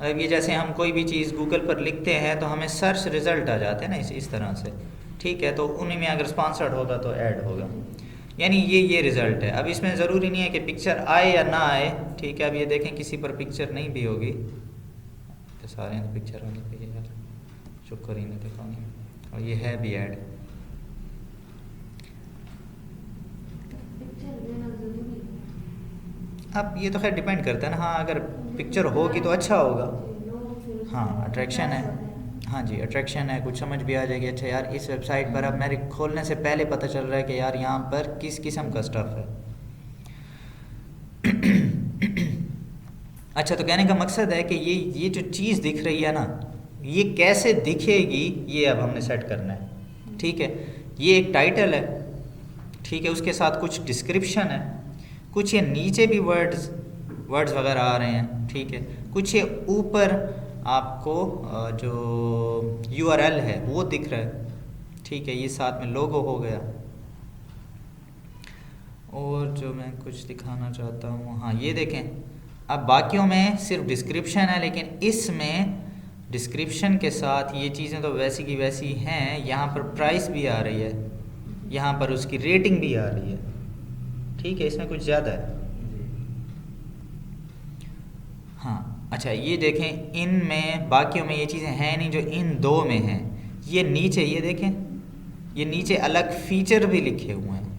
अब ये जैसे हम कोई भी चीज़ गूगल पर लिखते हैं तो हमें सर्च रिज़ल्ट आ जाते हैं ना, इस तरह से। ठीक है, तो उन्हीं में अगर स्पॉन्सर्ड होगा तो ऐड होगा, यानी ये रिज़ल्ट है। अब इसमें ज़रूरी नहीं है कि पिक्चर आए या ना आए। ठीक है, अब ये देखें किसी पर पिक्चर नहीं भी होगी तो सारे तो पिक्चर होनी चाहिए यार, शुक्र ही नहीं दिखाऊंगी। और ये है भी ऐड। अब ये तो खैर डिपेंड करता है ना। हाँ, अगर पिक्चर होगी तो अच्छा होगा। हाँ, अट्रैक्शन है। हाँ जी, अट्रैक्शन है, कुछ समझ भी आ जाएगी। अच्छा यार, इस वेबसाइट पर अब मेरे खोलने से पहले पता चल रहा है कि यार यहाँ पर किस किस्म का स्टफ़ है। अच्छा, तो कहने का मकसद है कि ये जो चीज़ दिख रही है ना, ये कैसे दिखेगी ये अब हमने सेट करना है। ठीक है, ये एक टाइटल है। ठीक है, उसके साथ कुछ डिस्क्रिप्शन है, कुछ ये नीचे भी वर्ड्स वगैरह आ रहे हैं। ठीक है, कुछ ये ऊपर आपको जो URL है वो दिख रहा है। ठीक है, ये साथ में लोगो हो गया। और जो मैं कुछ दिखाना चाहता हूँ, हाँ ये देखें, अब बाकियों में सिर्फ डिस्क्रिप्शन है, लेकिन इसमें डिस्क्रिप्शन के साथ ये चीज़ें तो वैसी की वैसी हैं। यहाँ पर प्राइस भी आ रही है, यहाँ पर उसकी रेटिंग भी आ रही है। ठीक है, इसमें कुछ ज़्यादा है। हाँ अच्छा, ये देखें, इनमें बाकियों में ये चीज़ें हैं नहीं जो इन दो में हैं। ये नीचे ये देखें, ये नीचे अलग फीचर भी लिखे हुए हैं।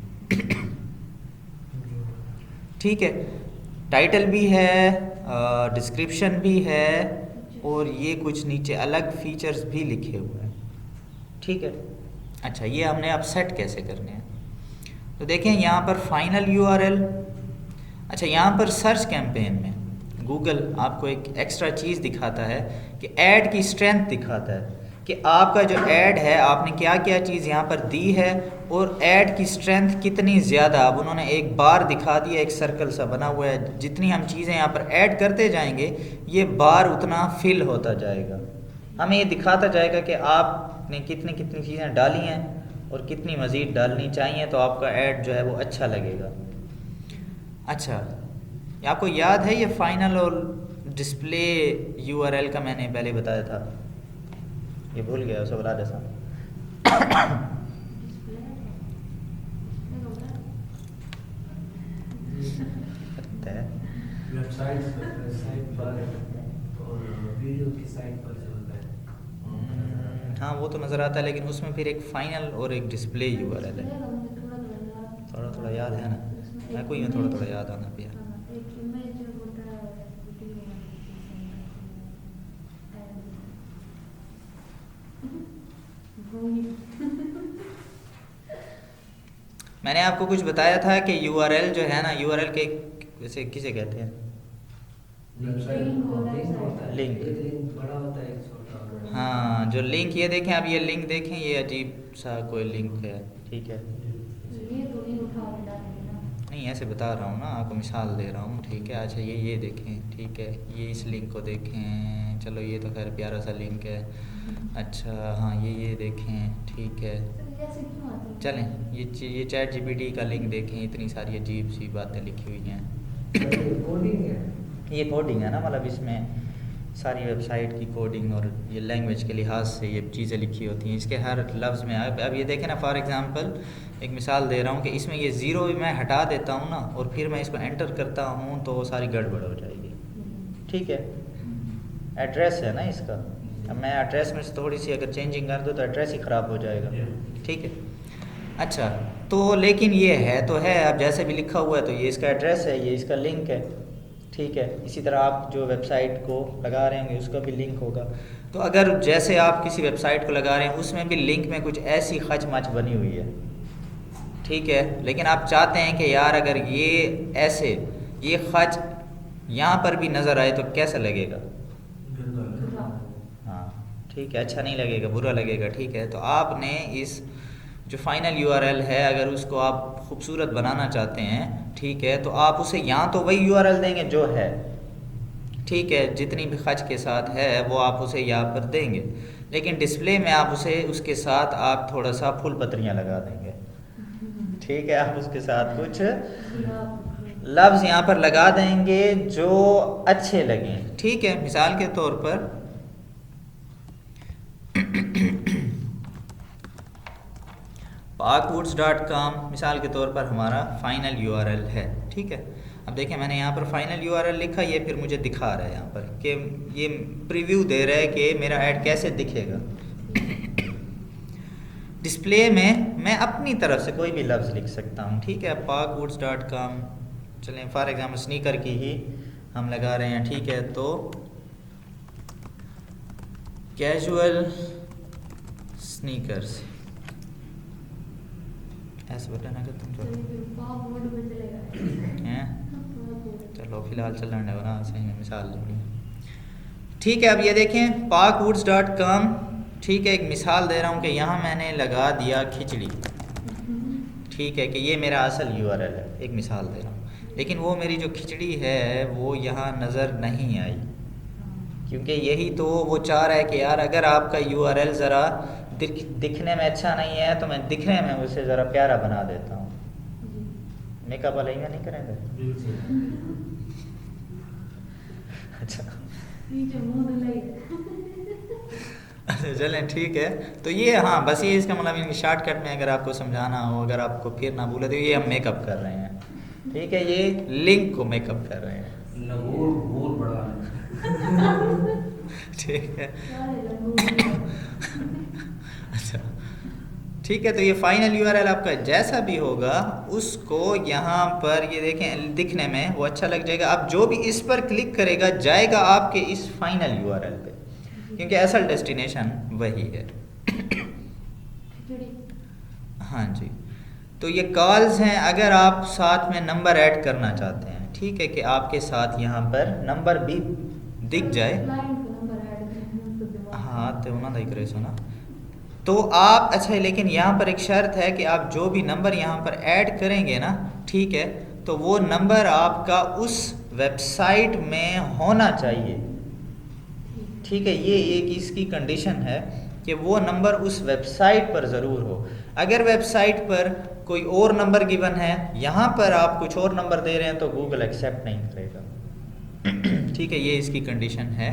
ठीक है, टाइटल भी है, डिस्क्रिप्शन भी है, और ये कुछ नीचे अलग फीचर्स भी लिखे हुए हैं, ठीक है। अच्छा, ये हमने अब सेट कैसे करने हैं, तो देखें यहाँ पर फाइनल यूआरएल। अच्छा, यहाँ पर सर्च कैंपेन में गूगल आपको एक एक्स्ट्रा चीज़ दिखाता है कि ऐड की स्ट्रेंथ दिखाता है कि आपका जो ऐड है आपने क्या क्या चीज़ यहाँ पर दी है और ऐड की स्ट्रेंथ कितनी ज़्यादा। अब उन्होंने एक बार दिखा दिया, एक सर्कल सा बना हुआ है, जितनी हम चीज़ें यहाँ पर ऐड करते जाएंगे ये बार उतना फिल होता जाएगा, हमें ये दिखाता जाएगा कि आपने कितनी कितनी चीज़ें डाली हैं और कितनी मज़ीद डालनी चाहिए, तो आपका ऐड जो है वो अच्छा लगेगा। अच्छा, आपको याद है ये फाइनल और डिस्प्ले यूआरएल का मैंने पहले बताया था, ये भूल गया उसे बता दे साहब। वेबसाइट पर और वीडियो की साइट पर चलता है। हाँ वो तो नज़र आता है, लेकिन उसमें फिर एक फाइनल और एक डिस्प्ले यूआरएल है। थोड़ा थोड़ा याद है ना, मैं कोई थोड़ा थोड़ा याद आना पिया। मैंने आपको कुछ बताया था कि यूआरएल जो है ना, यूआरएल के वैसे किसे कहते हैं, लिंक। बड़ा होता है, छोटा होता है। हाँ, जो लिंक, ये देखें आप, ये लिंक देखें, ये अजीब सा कोई लिंक है, ठीक है। नहीं ऐसे बता रहा हूँ ना आपको, मिसाल दे रहा हूँ, ठीक है। अच्छा ये देखें, ठीक है, ये इस लिंक को देखें, चलो ये तो खैर प्यारा सा लिंक है। अच्छा हाँ ये देखें, ठीक है। चलें ये चैट जीपीटी का लिंक देखें, इतनी सारी अजीब सी बातें लिखी हुई हैं। कोडिंग है, ये कोडिंग है ना, मतलब इसमें सारी वेबसाइट की कोडिंग और ये लैंग्वेज के लिहाज से ये चीज़ें लिखी होती हैं, इसके हर लफ्ज़ में। अब ये देखें ना, फॉर एग्ज़ाम्पल एक मिसाल दे रहा हूँ कि इसमें ये ज़ीरो भी मैं हटा देता हूँ ना और फिर मैं इसको एंटर करता हूँ तो वो सारी गड़बड़ हो जाएगी, ठीक है। एड्रेस है ना इसका, अब मैं एड्रेस में से थोड़ी सी अगर चेंजिंग कर दूँ तो एड्रेस ही ख़राब हो जाएगा, ठीक है। अच्छा तो लेकिन ये है तो है, अब जैसे भी लिखा हुआ है तो ये इसका एड्रेस है, ये इसका लिंक है, ठीक है। इसी तरह आप जो वेबसाइट को लगा रहे होंगे उसका भी लिंक होगा। तो अगर जैसे आप किसी वेबसाइट को लगा रहे हैं उसमें भी लिंक में कुछ ऐसी खच मच बनी हुई है, ठीक है, लेकिन आप चाहते हैं कि यार अगर ये ऐसे ये खच यहाँ पर भी नज़र आए तो कैसा लगेगा, हाँ ठीक है, अच्छा नहीं लगेगा, बुरा लगेगा, ठीक है। तो आपने इस जो फाइनल यूआरएल है अगर उसको आप खूबसूरत बनाना चाहते हैं, ठीक है, तो आप उसे यहाँ तो वही यूआरएल देंगे जो है, ठीक है, जितनी भी खच के साथ है वो आप उसे यहाँ पर देंगे, लेकिन डिस्प्ले में आप उसे उसके साथ आप थोड़ा सा फूल पत्रियाँ लगा देंगे, ठीक है। आप उसके साथ कुछ लफ्ज़ यहाँ पर लगा देंगे जो अच्छे लगें, ठीक है। मिसाल के तौर पर parkwoods.com मिसाल के तौर पर हमारा फाइनल यूआरएल है, ठीक है। अब देखें मैंने यहाँ पर फाइनल यूआरएल लिखा, ये फिर मुझे दिखा रहा है यहाँ पर कि ये प्रीव्यू दे रहा है कि मेरा ऐड कैसे दिखेगा। डिस्प्ले में मैं अपनी तरफ से कोई भी लफ्ज़ लिख सकता हूँ, ठीक है। parkwoods.com, चलें फॉर एग्जाम्पल स्नीकर की ही हम लगा रहे हैं, ठीक है। तो कैजुअल स्नीकर्स ऐसे बटन अगर तुम हैं, चलो फिलहाल चल रहा है ना, सही में मिसाल लेंगे, ठीक है। अब ये देखें parkwoods.com, ठीक है, एक मिसाल दे रहा हूँ कि यहाँ मैंने लगा दिया खिचड़ी, ठीक है, कि ये मेरा असल यूआरएल है, एक मिसाल दे रहा हूँ, लेकिन वो मेरी जो खिचड़ी है वो यहाँ नज़र नहीं आई, क्योंकि यही तो वो चाह रहा है कि यार अगर आपका यूआरएल ज़रा दिखने में अच्छा नहीं है तो मैं दिखने में उसे ज़रा प्यारा बना देता हूँ। मेकअप वाला ही नहीं करेंगे, अच्छा चलें ठीक है। तो ये हाँ बस ये इसका मतलब इनकी शॉर्टकट में अगर आपको समझाना हो, अगर आपको फिर ना भूले, तो ये हम मेकअप कर रहे हैं, ठीक है, ये लिंक को मेकअप कर रहे हैं, ठीक है। अच्छा ठीक है, तो ये फाइनल यूआरएल आपका जैसा भी होगा उसको यहाँ पर ये देखें दिखने में वो अच्छा लग जाएगा। आप जो भी इस पर क्लिक करेगा जाएगा आपके इस फाइनल यूआरएल पे, क्योंकि असल डेस्टिनेशन वही है। हाँ जी, तो ये कॉल्स हैं। अगर आप साथ में नंबर ऐड करना चाहते हैं, ठीक है, कि आपके साथ यहाँ पर नंबर भी दिख जाए। हाँ तो ना देख रहे सुना तो आप अच्छा, लेकिन यहाँ पर एक शर्त है कि आप जो भी नंबर यहाँ पर ऐड करेंगे ना, ठीक है, तो वो नंबर आपका उस वेबसाइट में होना चाहिए। ठीक है, ये एक इसकी कंडीशन है कि वो नंबर उस वेबसाइट पर ज़रूर हो। अगर वेबसाइट पर कोई और नंबर गिवन है, यहाँ पर आप कुछ और नंबर दे रहे हैं, तो गूगल एक्सेप्ट नहीं करेगा। ठीक है, ये इसकी कंडीशन है,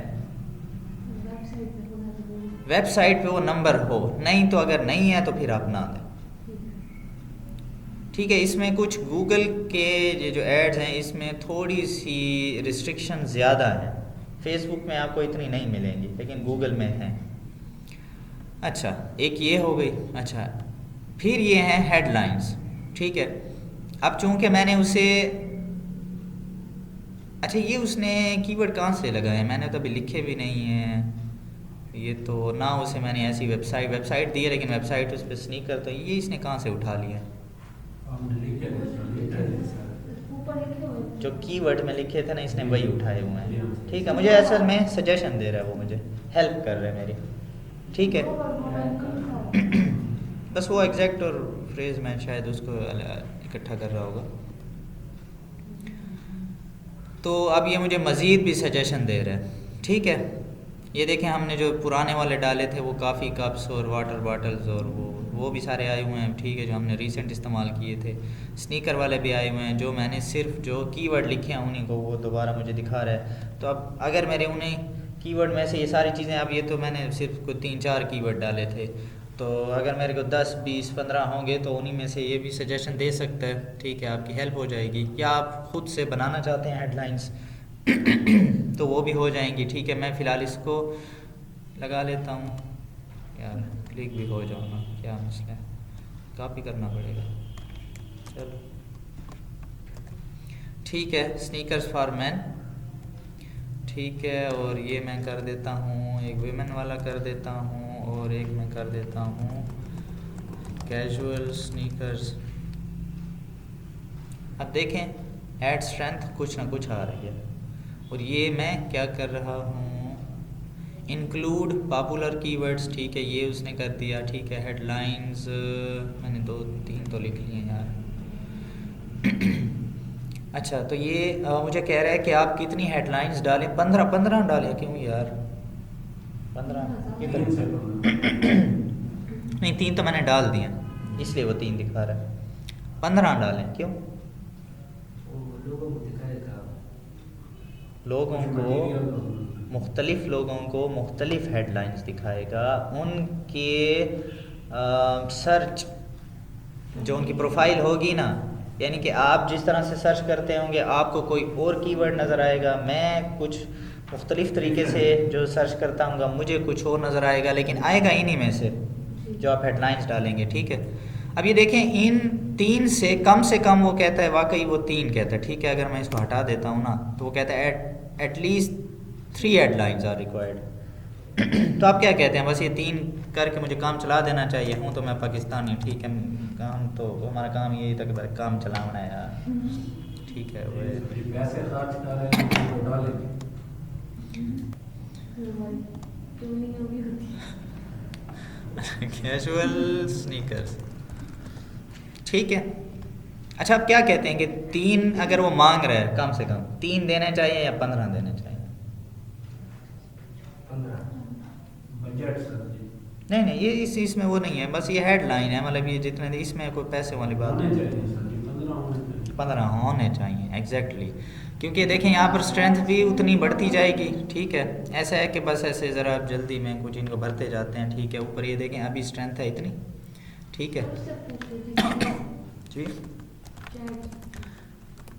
वेबसाइट पे वो नंबर हो। नहीं तो अगर नहीं है तो फिर आप ना दें। ठीक है, इसमें कुछ गूगल के ये जो एड्स हैं इसमें थोड़ी सी रिस्ट्रिक्शन ज़्यादा है। फेसबुक में आपको इतनी नहीं मिलेंगी, लेकिन गूगल में है। अच्छा, एक ये हो गई। अच्छा, फिर ये हैं हेडलाइंस। ठीक है, अब चूंकि मैंने उसे अच्छा ये उसने कीवर्ड कहाँ से लगाए, मैंने तो अभी लिखे भी नहीं हैं। ये तो ना उसे मैंने ऐसी वेबसाइट दी है, लेकिन वेबसाइट उस पर स्नीकर, तो ये इसने कहाँ से उठा लिया। जो कीवर्ड में लिखे थे ना, इसने वही उठाए हुए हैं। ठीक है, मुझे असल में सजेशन दे रहा है, वो मुझे हेल्प कर रहा है मेरी। ठीक है, बस वो एग्जैक्ट और फ्रेज में शायद उसको इकट्ठा कर रहा होगा। तो अब ये मुझे मज़ीद भी सजेशन दे रहा है। ठीक है, ये देखें, हमने जो पुराने वाले डाले थे वो काफ़ी कप्स और वाटर बॉटल्स और वो भी सारे आए हुए हैं। ठीक है, जो हमने रीसेंट इस्तेमाल किए थे। स्नीकर वाले भी आए हुए हैं, जो मैंने सिर्फ जो कीवर्ड लिखे हैं उन्हीं को वो दोबारा मुझे दिखा रहा है। तो अब अगर मेरे उन्हें कीवर्ड में से ये सारी चीज़ें, अब ये तो मैंने सिर्फ कोई 3-4 कीवर्ड डाले थे, तो अगर मेरे को 10, 20, 15 होंगे तो उन्हीं में से ये भी सजेशन दे सकता है। ठीक है, आपकी हेल्प हो जाएगी। या आप खुद से बनाना चाहते हैं हेडलाइंस तो वो भी हो जाएंगी। ठीक है, मैं फ़िलहाल इसको लगा लेता हूँ। यार क्लिक भी हो जाओ ना, क्या मसला है, कॉपी करना पड़ेगा। चलो ठीक है, स्नीकर्स फॉर मैन। ठीक है, और ये मैं कर देता हूँ, एक वीमेन वाला कर देता हूँ, और एक मैं कर देता हूँ कैजुअल स्नीकर्स। अब देखें ऐड स्ट्रेंथ कुछ ना कुछ आ रही है। और ये मैं क्या कर रहा हूँ, इंक्लूड पॉपुलर कीवर्ड्स। ठीक है, ये उसने कर दिया। ठीक है, हेडलाइंस मैंने 2-3 तो लिख लिए यार। अच्छा, तो ये मुझे कह रहा है कि आप कितनी हेडलाइंस डालें। 15 डालें। क्यों यार 15 नहीं, 3 तो मैंने डाल दिए, इसलिए वो 3 दिखा रहा है। 15 डालें। क्यों? लोगों को मुख्तलिफ लोगों को मुख्तलिफ हेडलाइंस दिखाएगा। उनके सर्च जो उनकी प्रोफाइल होगी ना, यानी कि आप जिस तरह से सर्च करते होंगे आपको कोई और कीवर्ड नज़र आएगा, मैं कुछ मुख्तलिफ तरीके से जो सर्च करता हूँ मुझे कुछ और नज़र आएगा, लेकिन आएगा इन्हीं में से जो आप हेडलाइंस डालेंगे। ठीक है, अब ये देखें, इन 3 से कम वो कहता है, वाकई वो 3 कहता है। ठीक है, अगर मैं इसको हटा देता हूँ ना तो वो कहता है एटलीस्ट 3 हेडलाइंस आर रिक्वायर्ड। तो आप क्या कहते हैं, बस ये 3 करके मुझे काम चला देना चाहिए? हूँ तो मैं पाकिस्तानी। ठीक है, काम तो हमारा काम यही था कि काम चलाना है यार। ठीक है, वो पैसे खर्च कर रहे हैं तो डालेंगे। Casual sneakers. ठीक है, अच्छा आप क्या कहते हैं कि 3 अगर वो मांग रहा है, कम से कम 3 देने चाहिए या 15 देने चाहिए? 15 बजट सर जी। नहीं, ये इसमें वो नहीं है, बस ये हेडलाइन है, मतलब ये जितने इसमें कोई पैसे वाली बात होने नहीं। चाहिए सर जी, 15 होने चाहिए। 15 होने चाहिए एग्जैक्टली, क्योंकि देखें यहाँ पर स्ट्रेंथ भी उतनी बढ़ती जाएगी। ठीक है, ऐसा है कि बस ऐसे ज़रा जल्दी में कुछ इनको भरते जाते हैं। ठीक है, ऊपर ये देखें अभी स्ट्रेंथ है इतनी। ठीक है जी,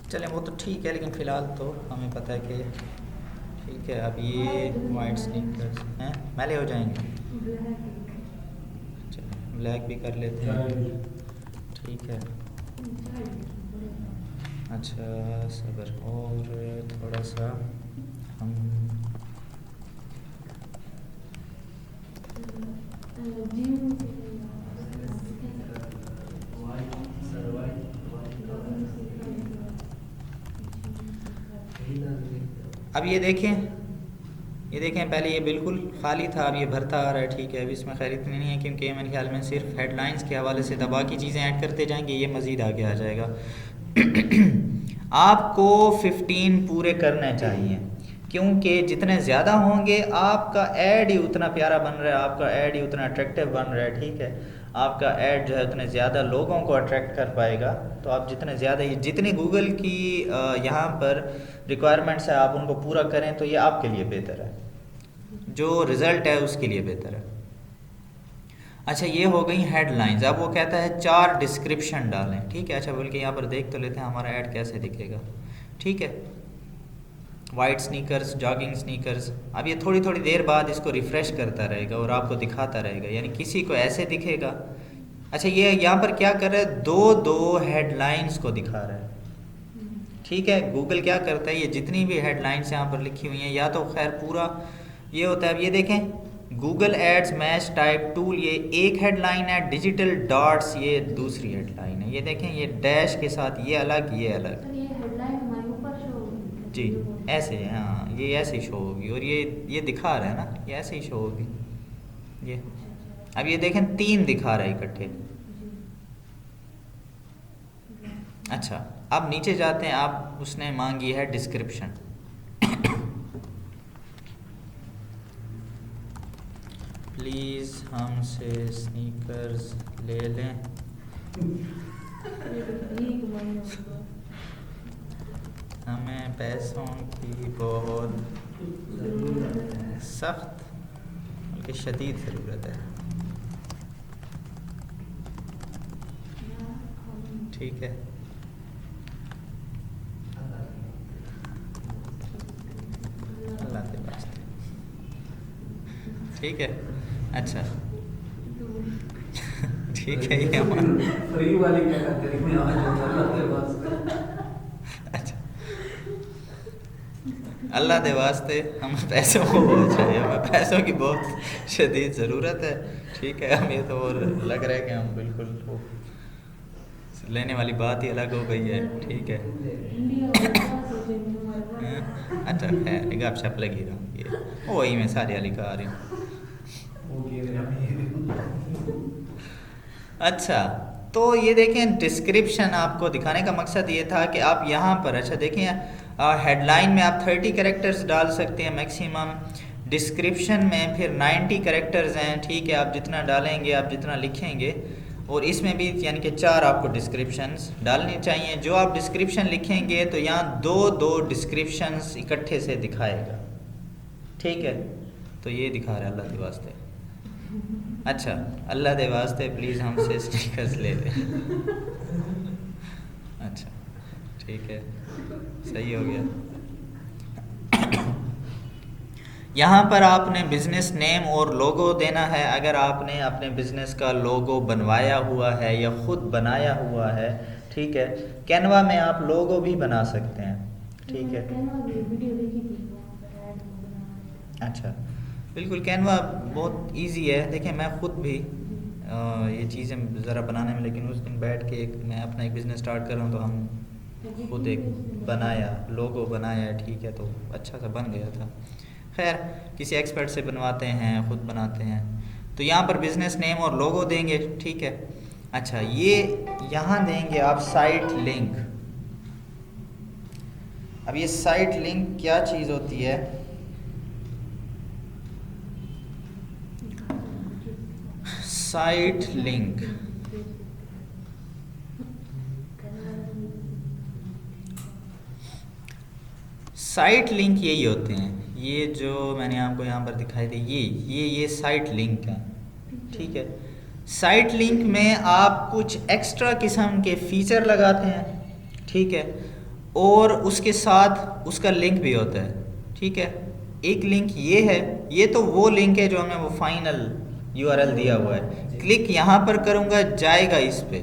चलें वो तो ठीक है, लेकिन फ़िलहाल तो हमें पता है कि ठीक है। अब ये वाइट स्नीकर्स हैं, मैले हो जाएंगे। ब्लैक भी कर लेते हैं, ठीक है। अच्छा सबर, और थोड़ा सा हम अब ये देखें पहले ये बिल्कुल खाली था, अब ये भरता आ रहा है, ठीक है। अब इसमें खैर इतनी नहीं है क्योंकि ये मेरे ख्याल में सिर्फ हेडलाइंस के हवाले से दबा की चीज़ें ऐड करते जाएंगे, ये मज़ीद आगे आ जाएगा। आपको 15 पूरे करने चाहिए क्योंकि जितने ज़्यादा होंगे आपका ऐड ही उतना प्यारा बन रहा है, आपका ऐड ही उतना अट्रैक्टिव बन रहा है, ठीक है। आपका ऐड जो है उतने ज़्यादा लोगों को अट्रैक्ट कर पाएगा। तो आप जितने ज़्यादा जितनी गूगल की यहाँ पर रिक्वायरमेंट्स है आप उनको पूरा करें तो ये आपके लिए बेहतर है, जो रिज़ल्ट है उसके लिए बेहतर है। अच्छा ये हो गई हेडलाइंस। अब वो कहता है 4 डिस्क्रिप्शन डालें, ठीक है। अच्छा बल्कि यहाँ पर देख तो लेते हैं हमारा ऐड कैसे दिखेगा, ठीक है। White sneakers, jogging sneakers. अब ये थोड़ी थोड़ी देर बाद इसको रिफ़्रेश करता रहेगा और आपको दिखाता रहेगा, यानी किसी को ऐसे दिखेगा। अच्छा ये यहाँ पर क्या कर रहा है, दो हेडलाइंस को दिखा रहा है, ठीक है। गूगल क्या करता है, ये जितनी भी हेडलाइंस यहाँ पर लिखी हुई हैं या तो खैर पूरा ये होता है। अब ये देखें Google ads match type tool, ये एक हेडलाइन है, डिजिटल डॉट्स ये दूसरी हेडलाइन है। ये देखें ये डैश के साथ ये अलग, ये अलग जी, ऐसे हाँ ये ऐसे ही शो होगी और ये दिखा रहा है ना, ये ऐसे ही शो होगी ये। अब ये देखें 3 दिखा रहा है इकट्ठे। अच्छा अब नीचे जाते हैं, आप उसने मांगी है डिस्क्रिप्शन। प्लीज़ हमसे स्नीकर्स ले लें, हमें पैसों की बहुत सख्त बल्कि शदीद ज़रूरत है, ठीक है। अल्लाह के वास्ते, ठीक है। अच्छा ठीक है ये फ्री वाली क्या करेंगे अच्छा अल्लाह दे वास्ते हमें पैसों को बहुत चाहिए, हमें पैसों की बहुत शदीद ज़रूरत है, ठीक है। हम ये तो और लग रहा है कि हम बिल्कुल वो लेने वाली बात ही अलग हो गई है, ठीक है। अच्छा खैर गप शप लगी रहा, ये वही मैं सारी अली का आ रही हूँ। अच्छा तो ये देखें डिस्क्रिप्शन आपको दिखाने का मकसद ये था कि आप यहाँ पर अच्छा देखें हेडलाइन में आप 30 कैरेक्टर्स डाल सकते हैं मैक्सिमम, डिस्क्रिप्शन में फिर 90 कैरेक्टर्स हैं, ठीक है। आप जितना डालेंगे आप जितना लिखेंगे, और इसमें भी यानी कि 4 आपको डिस्क्रिप्शंस डालनी चाहिए। जो आप डिस्क्रिप्शन लिखेंगे तो यहाँ दो डिस्क्रिप्शंस इकट्ठे से दिखाएगा, ठीक है। तो ये दिखा रहा है अल्लाह के वास्ते। अच्छा अल्लाह दे वास्ते प्लीज़ हमसे स्टिकर्स ले लें। अच्छा ठीक है सही हो गया। यहाँ पर आपने बिज़नेस नेम और लोगो देना है। अगर आपने अपने बिज़नेस का लोगो बनवाया हुआ है या ख़ुद बनाया हुआ है, ठीक है। कैनवा में आप लोगो भी बना सकते हैं, ठीक है। अच्छा बिल्कुल कैनवा बहुत इजी है। देखिए मैं ख़ुद भी ये चीज़ें ज़रा बनाने में, लेकिन उस दिन बैठ के मैं अपना एक बिज़नेस स्टार्ट कर रहा हूँ तो हम खुद एक बनाया लोगो बनाया, ठीक है। तो अच्छा सा बन गया था। खैर किसी एक्सपर्ट से बनवाते हैं, ख़ुद बनाते हैं। तो यहाँ पर बिज़नेस नेम और लोगो देंगे, ठीक है। अच्छा ये यहाँ देंगे आप साइट लिंक। अब ये साइट लिंक क्या चीज़ होती है? साइट लिंक साइट लिंक यही होते हैं, ये जो मैंने आपको यहाँ पर दिखाई दी ये साइट लिंक है, ठीक है। साइट लिंक में आप कुछ एक्स्ट्रा किस्म के फीचर लगाते हैं, ठीक है, और उसके साथ उसका लिंक भी होता है, ठीक है। एक लिंक ये है, ये तो वो लिंक है जो हमें वो फाइनल यूआरएल दिया हुआ है, क्लिक यहाँ पर करूँगा, जाएगा इस पे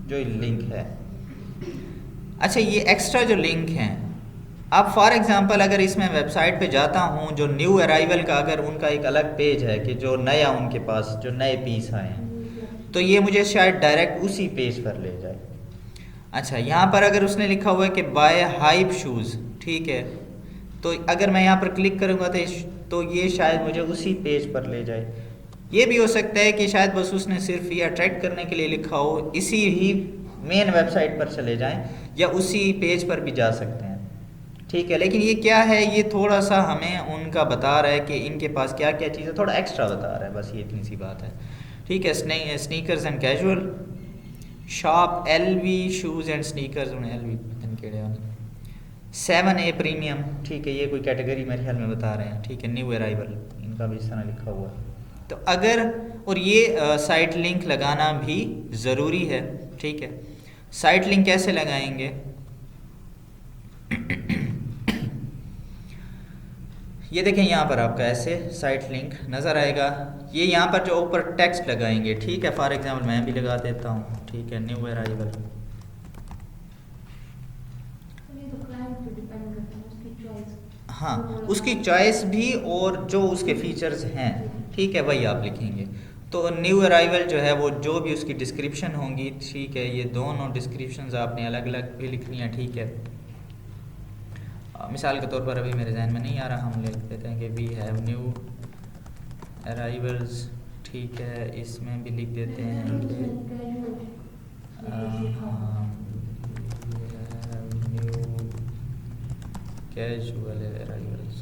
जो लिंक है। अच्छा, ये एक्स्ट्रा जो लिंक हैं, अब फॉर एग्जांपल अगर इसमें वेबसाइट पे जाता हूँ, जो न्यू अराइवल का अगर उनका एक अलग पेज है कि जो नया उनके पास जो नए पीस आए हैं, तो ये मुझे शायद डायरेक्ट उसी पेज पर ले जाए। अच्छा, यहाँ पर अगर उसने लिखा हुआ है कि बाय हाइप शूज़, ठीक है, तो अगर मैं यहाँ पर क्लिक करूँगा तो ये शायद मुझे उसी पेज पर ले जाए। ये भी हो सकता है कि शायद बस उसने सिर्फ ये अट्रैक्ट करने के लिए लिखा हो, इसी ही मेन वेबसाइट पर चले जाएं या उसी पेज पर भी जा सकते हैं, ठीक है। लेकिन ये क्या है, ये थोड़ा सा हमें उनका बता रहा है कि इनके पास क्या क्या चीज़ें, थोड़ा एक्स्ट्रा बता रहा है, बस ये इतनी सी बात है, ठीक है। Sneakers and casual shop, LV shoes and sneakers, LV 7A premium, ठीक है, ये कोई कैटेगरी मेरे ख्याल में बता रहे हैं, ठीक है। न्यू अराइवल इनका भी इस तरह लिखा हुआ है। तो अगर, और ये साइट लिंक लगाना भी ज़रूरी है, ठीक है। साइट लिंक कैसे लगाएंगे? ये देखें, यहाँ पर आपका ऐसे साइट लिंक नज़र आएगा। ये यहाँ पर जो ऊपर टेक्स्ट लगाएंगे, ठीक है, फॉर एग्जांपल मैं भी लगा देता हूँ, ठीक है, न्यू अराइवल। हाँ, उसकी चॉइस भी और जो उसके फीचर्स हैं, ठीक है, वही आप लिखेंगे। तो न्यू अराइवल जो है वो जो भी उसकी डिस्क्रिप्शन होंगी, ठीक है, ये दोनों डिस्क्रिप्शंस आपने अलग अलग भी लिखनी है, ठीक है। मिसाल के तौर पर अभी मेरे जहन में नहीं आ रहा, हम लिख देते हैं कि वी हैव न्यू अराइवल्स, ठीक है। इसमें भी लिख देते हैं कि कैजुअल अराइवल्स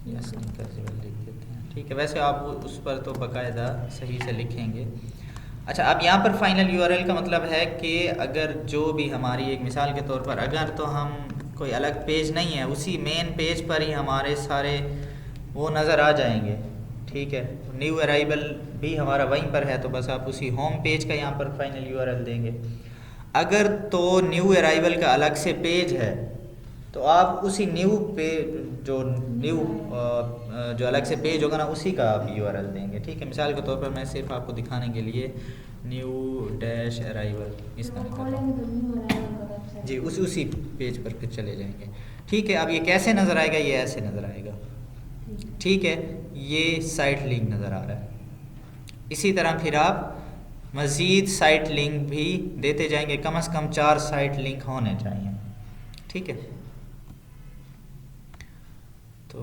या कैजुअल लिख देते हैं, ठीक है। वैसे आप उस पर तो बाकायदा सही से लिखेंगे। अच्छा, अब यहाँ पर फाइनल यूआरएल का मतलब है कि अगर जो भी हमारी, एक मिसाल के तौर पर, अगर तो हम कोई अलग पेज नहीं है, उसी मेन पेज पर ही हमारे सारे वो नज़र आ जाएंगे, ठीक है। न्यू अराइवल भी हमारा वहीं पर है, तो बस आप उसी होम पेज का यहाँ पर फाइनल यूआरएल देंगे। अगर तो न्यू अराइवल का अलग से पेज है, तो आप उसी न्यू पेज जो अलग से पेज होगा ना, उसी का आप यूआरएल देंगे, ठीक है। मिसाल के तौर पर मैं सिर्फ आपको दिखाने के लिए न्यू डैश अराइवल इसका निकाल जी, उसी पेज पर फिर चले जाएंगे, ठीक है। अब ये कैसे नज़र आएगा? ये ऐसे नज़र आएगा, ठीक है। ये साइट लिंक नज़र आ रहा है। इसी तरह फिर आप मज़ीद साइट लिंक भी देते जाएंगे, कम से कम 4 साइट लिंक होने चाहिए, ठीक है। तो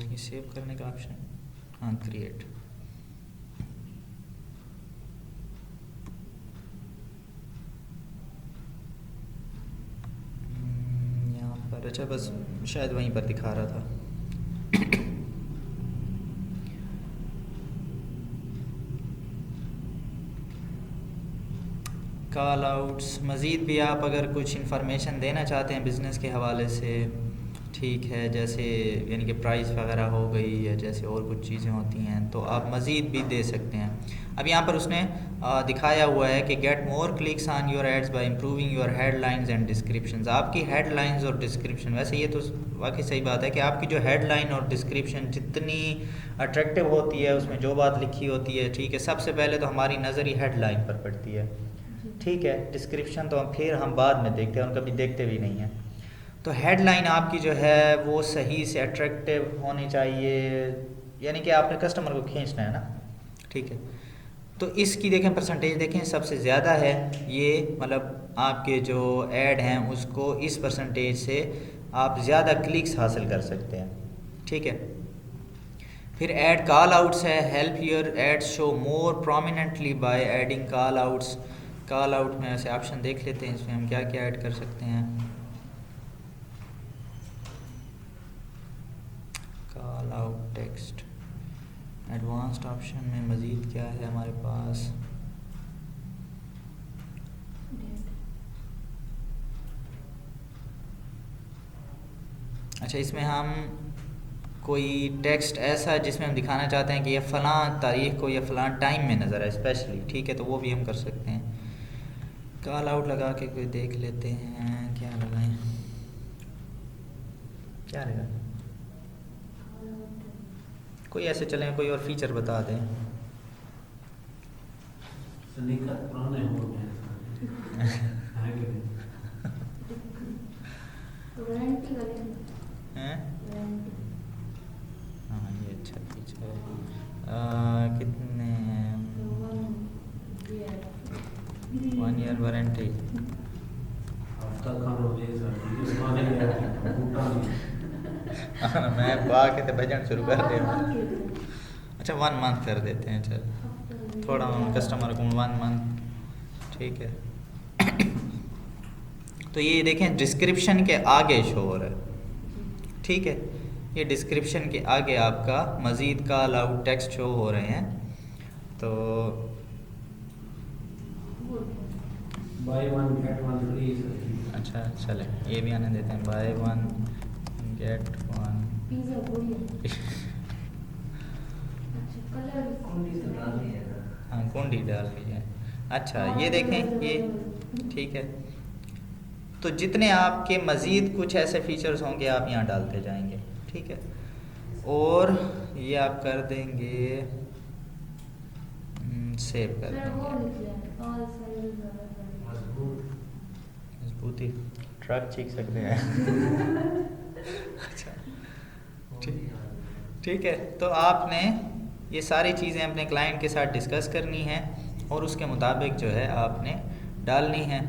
ये सेव करने का ऑप्शन, हाँ, क्रिएट, यहाँ पर। अच्छा, बस शायद वहीं पर दिखा रहा था। कॉल आउट्स, मज़ीद भी आप अगर कुछ इंफॉर्मेशन देना चाहते हैं बिज़नेस के हवाले से, ठीक है, जैसे यानी कि प्राइस वगैरह हो गई या जैसे और कुछ चीज़ें होती हैं, तो आप मज़ीद भी दे सकते हैं। अब यहाँ पर उसने दिखाया हुआ है कि get more clicks on your ads by improving your headlines and descriptions. आपकी हेडलाइंस और डिस्क्रिप्शन, वैसे ये तो वाकई सही बात है कि आपकी जो हेडलाइन और डिस्क्रिप्शन जितनी अट्रैक्टिव होती है, उसमें जो बात लिखी होती है, ठीक है, सबसे पहले तो हमारी नज़र ही हेडलाइन पर पड़ती है, ठीक है। डिस्क्रिप्शन तो फिर हम बाद में देखते हैं और कभी देखते भी नहीं हैं। तो हेडलाइन आपकी जो है वो सही से अट्रैक्टिव होनी चाहिए, यानी कि आपने कस्टमर को खींचना है ना, ठीक है। तो इसकी देखें परसेंटेज, देखें सबसे ज़्यादा है ये, मतलब आपके जो ऐड हैं उसको इस परसेंटेज से आप ज़्यादा क्लिक्स हासिल कर सकते हैं, ठीक है। फिर ऐड कॉल आउट्स है, help your ads show more prominently by adding call outs. Call out में ऐसे ऑप्शन देख लेते हैं, इसमें हम क्या क्या ऐड कर सकते हैं। Call out text, advanced option में मज़ीद क्या है हमारे पास? अच्छा, इसमें हम कोई टेक्स्ट ऐसा जिसमें हम दिखाना चाहते हैं कि ये फ़लाँ तारीख को या फ़लाँ टाइम में नज़र आए स्पेशली, ठीक है, तो वो भी हम कर सकते हैं। कॉल आउट लगा के कोई देख लेते हैं, क्या लगाएं, क्या लगाएं? कोई ऐसे चलें, कोई और फीचर बता दें। स्नीकर पुराने हो गए हैं कि नहीं? वारंटी वाले हैं? वारंटी हाँ ये अच्छा फीचर है। कितने हैं? 1 ईयर वारंटी। हफ्ता खानो दे सकती है पुराने यार बूटा नहीं। मैं पा के तो बजट शुरू कर दे। अच्छा 1 मंथ कर देते हैं, चल थोड़ा हम कस्टमर को 1 मंथ, ठीक है। तो ये देखें डिस्क्रिप्शन के आगे शो हो रहा है, ठीक है। ये डिस्क्रिप्शन के आगे आपका मज़ीद का अलाउड टेक्स्ट शो हो रहे हैं। तो by one get one free. अच्छा चले ये भी आने देते हैं, बाय 1 गेट 1। पिज्जा बढ़िया। अच्छा कलर कुंडी तो डालनी है ना। हाँ कुंडी डाल दी है। अच्छा ये देखें ये, ठीक है। तो जितने आपके मज़ीद कुछ ऐसे फीचर्स होंगे आप यहाँ डालते जाएंगे, ठीक है। और ये आप कर देंगे सेव कर सर वो देंगे। निकला ऑल साइज मजबूत। मजबूती ट्रक सीख सकते हैं। अच्छा ठीक है। तो आपने ये सारी चीज़ें अपने क्लाइंट के साथ डिस्कस करनी हैं और उसके मुताबिक जो है आपने डालनी है।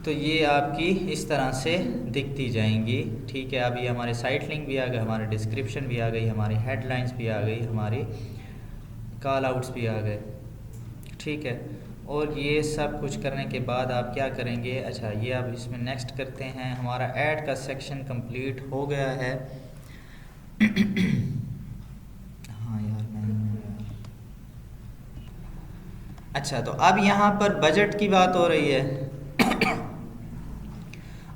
तो ये आपकी इस तरह से दिखती जाएंगी, ठीक है। अभी हमारे साइट लिंक भी आ गए, हमारे डिस्क्रिप्शन भी आ गई, हमारी हेडलाइंस भी आ गई, हमारी कॉल आउट्स भी आ गए, ठीक है। और ये सब कुछ करने के बाद आप क्या करेंगे, अच्छा ये अब इसमें नेक्स्ट करते हैं। हमारा ऐड का सेक्शन कंप्लीट हो गया है। हाँ यार मैं अच्छा तो अब यहाँ पर बजट की बात हो रही है।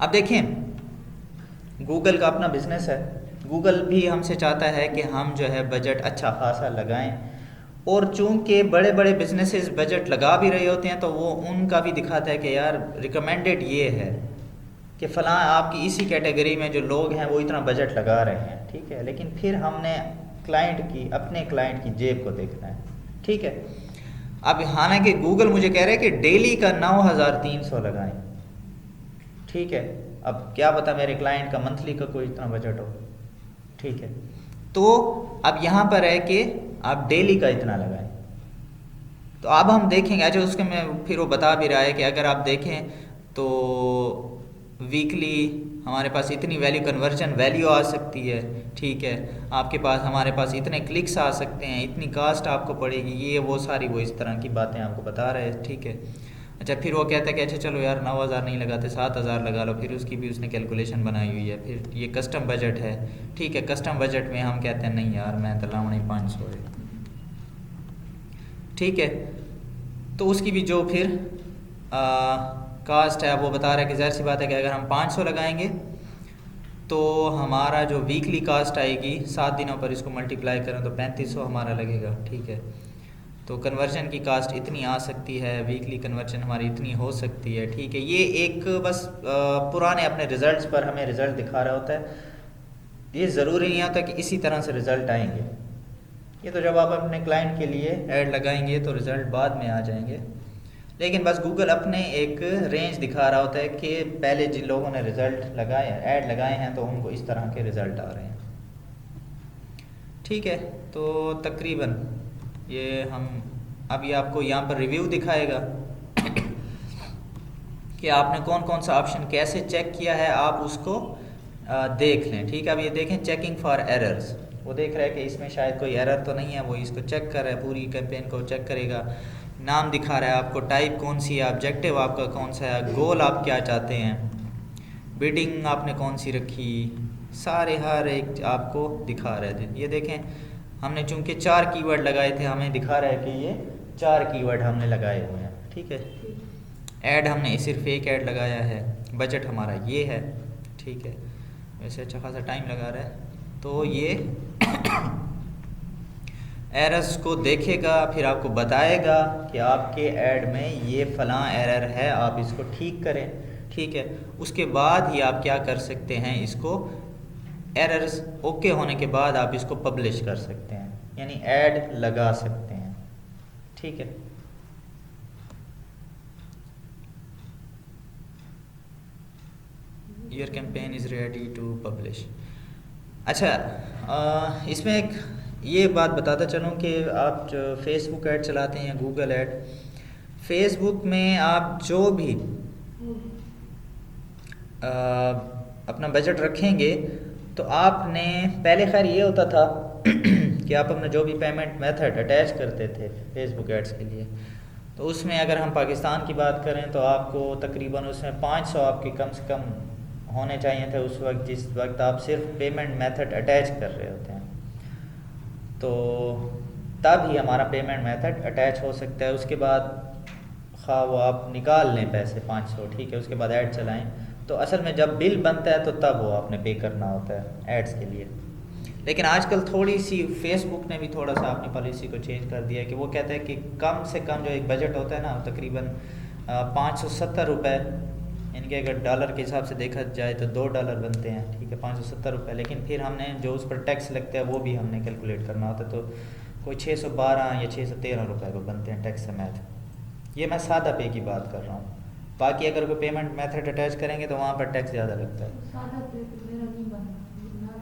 अब देखें गूगल का अपना बिजनेस है, गूगल भी हमसे चाहता है कि हम जो है बजट अच्छा खासा लगाएं। और चूंकि बड़े बड़े बिजनेसेस बजट लगा भी रहे होते हैं तो वो उनका भी दिखाता है कि यार रिकमेंडेड ये है कि फ़लाँ आपकी इसी कैटेगरी में जो लोग हैं वो इतना बजट लगा रहे हैं, ठीक है। लेकिन फिर हमने अपने क्लाइंट की जेब को देखना है, ठीक है। अब हालांकि गूगल मुझे कह रहे हैं कि डेली का 9300 लगाएं, ठीक है। अब क्या पता मेरे क्लाइंट का मंथली का कोई इतना बजट हो, ठीक है। तो अब यहाँ पर है कि आप डेली का इतना लगाएं। तो अब हम देखेंगे, अच्छा उसके में फिर वो बता भी रहा है कि अगर आप देखें तो वीकली हमारे पास इतनी वैल्यू कन्वर्जन वैल्यू आ सकती है, ठीक है। आपके पास हमारे पास इतने क्लिक्स आ सकते हैं, इतनी कास्ट आपको पड़ेगी, ये वो सारी वो इस तरह की बातें आपको बता रहे हैं, ठीक है। अच्छा फिर वो कहता है कि अच्छा चलो यार 9000 नहीं लगाते 7000 लगा लो, फिर उसकी भी उसने कैलकुलेशन बनाई हुई है। फिर ये कस्टम बजट है, ठीक है। कस्टम बजट में हम कहते हैं नहीं यार मैं तो लाऊँ नहीं 500 है, ठीक है। तो उसकी भी जो फिर कास्ट है वो बता रहा है कि ज़ाहिर सी बात है कि अगर हम 500 लगाएंगे तो हमारा जो वीकली कास्ट आएगी 7 दिनों पर इसको मल्टीप्लाई करें तो 3500 हमारा लगेगा, ठीक है। तो कन्वर्जन की कास्ट इतनी आ सकती है, वीकली कन्वर्जन हमारी इतनी हो सकती है, ठीक है। ये एक बस पुराने अपने रिज़ल्ट्स पर हमें रिज़ल्ट दिखा रहा होता है। ये ज़रूरी नहीं होता कि इसी तरह से रिज़ल्ट आएंगे, ये तो जब आप अपने क्लाइंट के लिए ऐड लगाएंगे तो रिज़ल्ट बाद में आ जाएंगे। लेकिन बस गूगल अपने एक रेंज दिखा रहा होता है कि पहले जिन लोगों ने रिज़ल्ट लगाए ऐड लगाए हैं तो उनको इस तरह के रिज़ल्ट आ रहे हैं, ठीक है। तो तकरीबन ये हम अभी आपको यहाँ पर रिव्यू दिखाएगा कि आपने कौन कौन सा ऑप्शन कैसे चेक किया है, आप उसको देख लें, ठीक है। अब ये देखें चेकिंग फॉर एरर्स, वो देख रहा है कि इसमें शायद कोई एरर तो नहीं है, वो इसको चेक कर रहा है, पूरी कैंपेन को चेक करेगा। नाम दिखा रहा है आपको, टाइप कौन सी है, ऑब्जेक्टिव आपका कौन सा है, गोल आप क्या चाहते हैं, बिडिंग आपने कौन सी रखी, सारे हर एक आपको दिखा रहे थे। ये देखें हमने चूंकि 4 कीवर्ड लगाए थे, हमें दिखा रहा है कि ये 4 कीवर्ड हमने लगाए हुए हैं, ठीक है। ऐड हमने सिर्फ एक ऐड लगाया है, बजट हमारा ये है, ठीक है। वैसे अच्छा खासा टाइम लगा रहा है। तो ये एरर्स को देखेगा, फिर आपको बताएगा कि आपके ऐड में ये फ़लाँ एरर है, आप इसको ठीक करें, ठीक है। उसके बाद ही आप क्या कर सकते हैं, इसको एरर्स ओके होने के बाद आप इसको पब्लिश कर सकते हैं, यानी ऐड लगा सकते हैं। ठीक है, your campaign is ready to publish. अच्छा, इसमें एक ये बात बताता चलूँ कि आप जो फेसबुक ऐड चलाते हैं, गूगल ऐड, फेसबुक में आप जो भी अपना बजट रखेंगे तो आपने पहले खैर ये होता था कि आप अपना जो भी पेमेंट मेथड अटैच करते थे फेसबुक एड्स के लिए, तो उसमें अगर हम पाकिस्तान की बात करें तो आपको तकरीबन उसमें 500 आपके कम से कम होने चाहिए थे उस वक्त, जिस वक्त आप सिर्फ पेमेंट मेथड अटैच कर रहे होते हैं। तो तब ही हमारा पेमेंट मेथड अटैच हो सकता है। उसके बाद खा वो आप निकाल लें पैसे 500, ठीक है, उसके बाद ऐड चलाएं, तो असल में जब बिल बनता है तो तब वो आपने पे करना होता है एड्स के लिए। लेकिन आजकल थोड़ी सी फेसबुक ने भी थोड़ा सा अपनी पॉलिसी को चेंज कर दिया है कि वो कहता है कि कम से कम जो एक बजट होता है ना, तकरीबन 570 रुपये, यानी कि अगर डॉलर के हिसाब से देखा जाए तो $2 बनते हैं, ठीक है, 570 रुपये। लेकिन फिर हमने जो उस पर टैक्स लगता है वो भी हमने कैलकुलेट करना होता है, तो कोई 612 या 613 रुपये को बनते हैं टैक्स समेत। ये मैं सादा पे की बात कर रहा हूँ, बाकी अगर कोई पेमेंट मेथड अटैच करेंगे तो वहाँ पर टैक्स ज़्यादा लगता है। सादा पे तो मेरा नहीं बन रहा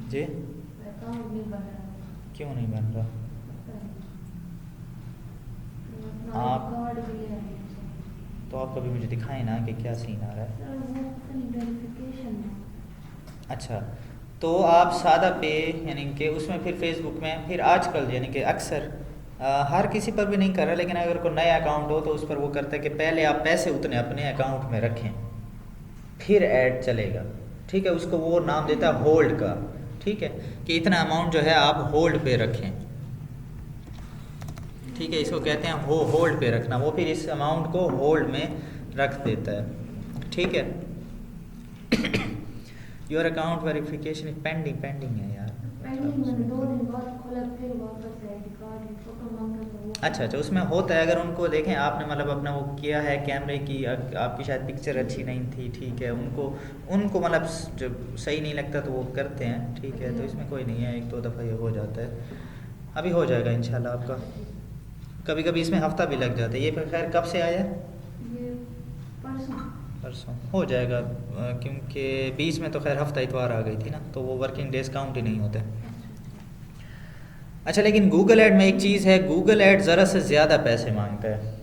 जी, अकाउंट नहीं बन रहा। क्यों नहीं बन रहा? आप कार्ड भी ले आए तो आप कभी मुझे दिखाएं ना कि क्या सीन आ रहा है। सर, वो पता नहीं वेरिफिकेशन है। अच्छा, तो आप सादा पे यानी कि उसमें फिर फेसबुक में फिर आजकल यानी कि अक्सर हर किसी पर भी नहीं कर रहा, लेकिन अगर कोई नया अकाउंट हो तो उस पर वो करता है कि पहले आप पैसे उतने अपने अकाउंट में रखें फिर ऐड चलेगा, ठीक है, उसको वो नाम देता है होल्ड का, ठीक है, कि इतना अमाउंट जो है आप होल्ड पे रखें, ठीक है, इसको कहते हैं होल्ड पे रखना। वो फिर इस अमाउंट को होल्ड में रख देता है, ठीक है। योर अकाउंट वेरिफिकेशन पेंडिंग है यार, पेंडिंग मैंने 2 दिन बाद खोला, फिर वापस आईडी कार्ड फोटो मांगा तो वो अच्छा, उसमें होता है अगर उनको देखें आपने मतलब अपना वो किया है कैमरे की, आपकी शायद पिक्चर अच्छी नहीं थी, ठीक है, उनको मतलब जो सही नहीं लगता तो वो करते हैं, ठीक है, तो इसमें कोई नहीं है, 1-2 दफ़ा ये हो जाता है, अभी हो जाएगा इंशाल्लाह आपका। कभी कभी इसमें हफ्ता भी लग जाता है। ये खैर कब से आया? ये परसों हो जाएगा, क्योंकि बीच में तो खैर हफ्ता इतवार आ गई थी ना, तो वो वर्किंग डेज काउंट ही नहीं होते। अच्छा, लेकिन गूगल ऐड में एक चीज़ है, गूगल ऐड ज़रा से ज़्यादा पैसे मांगता है,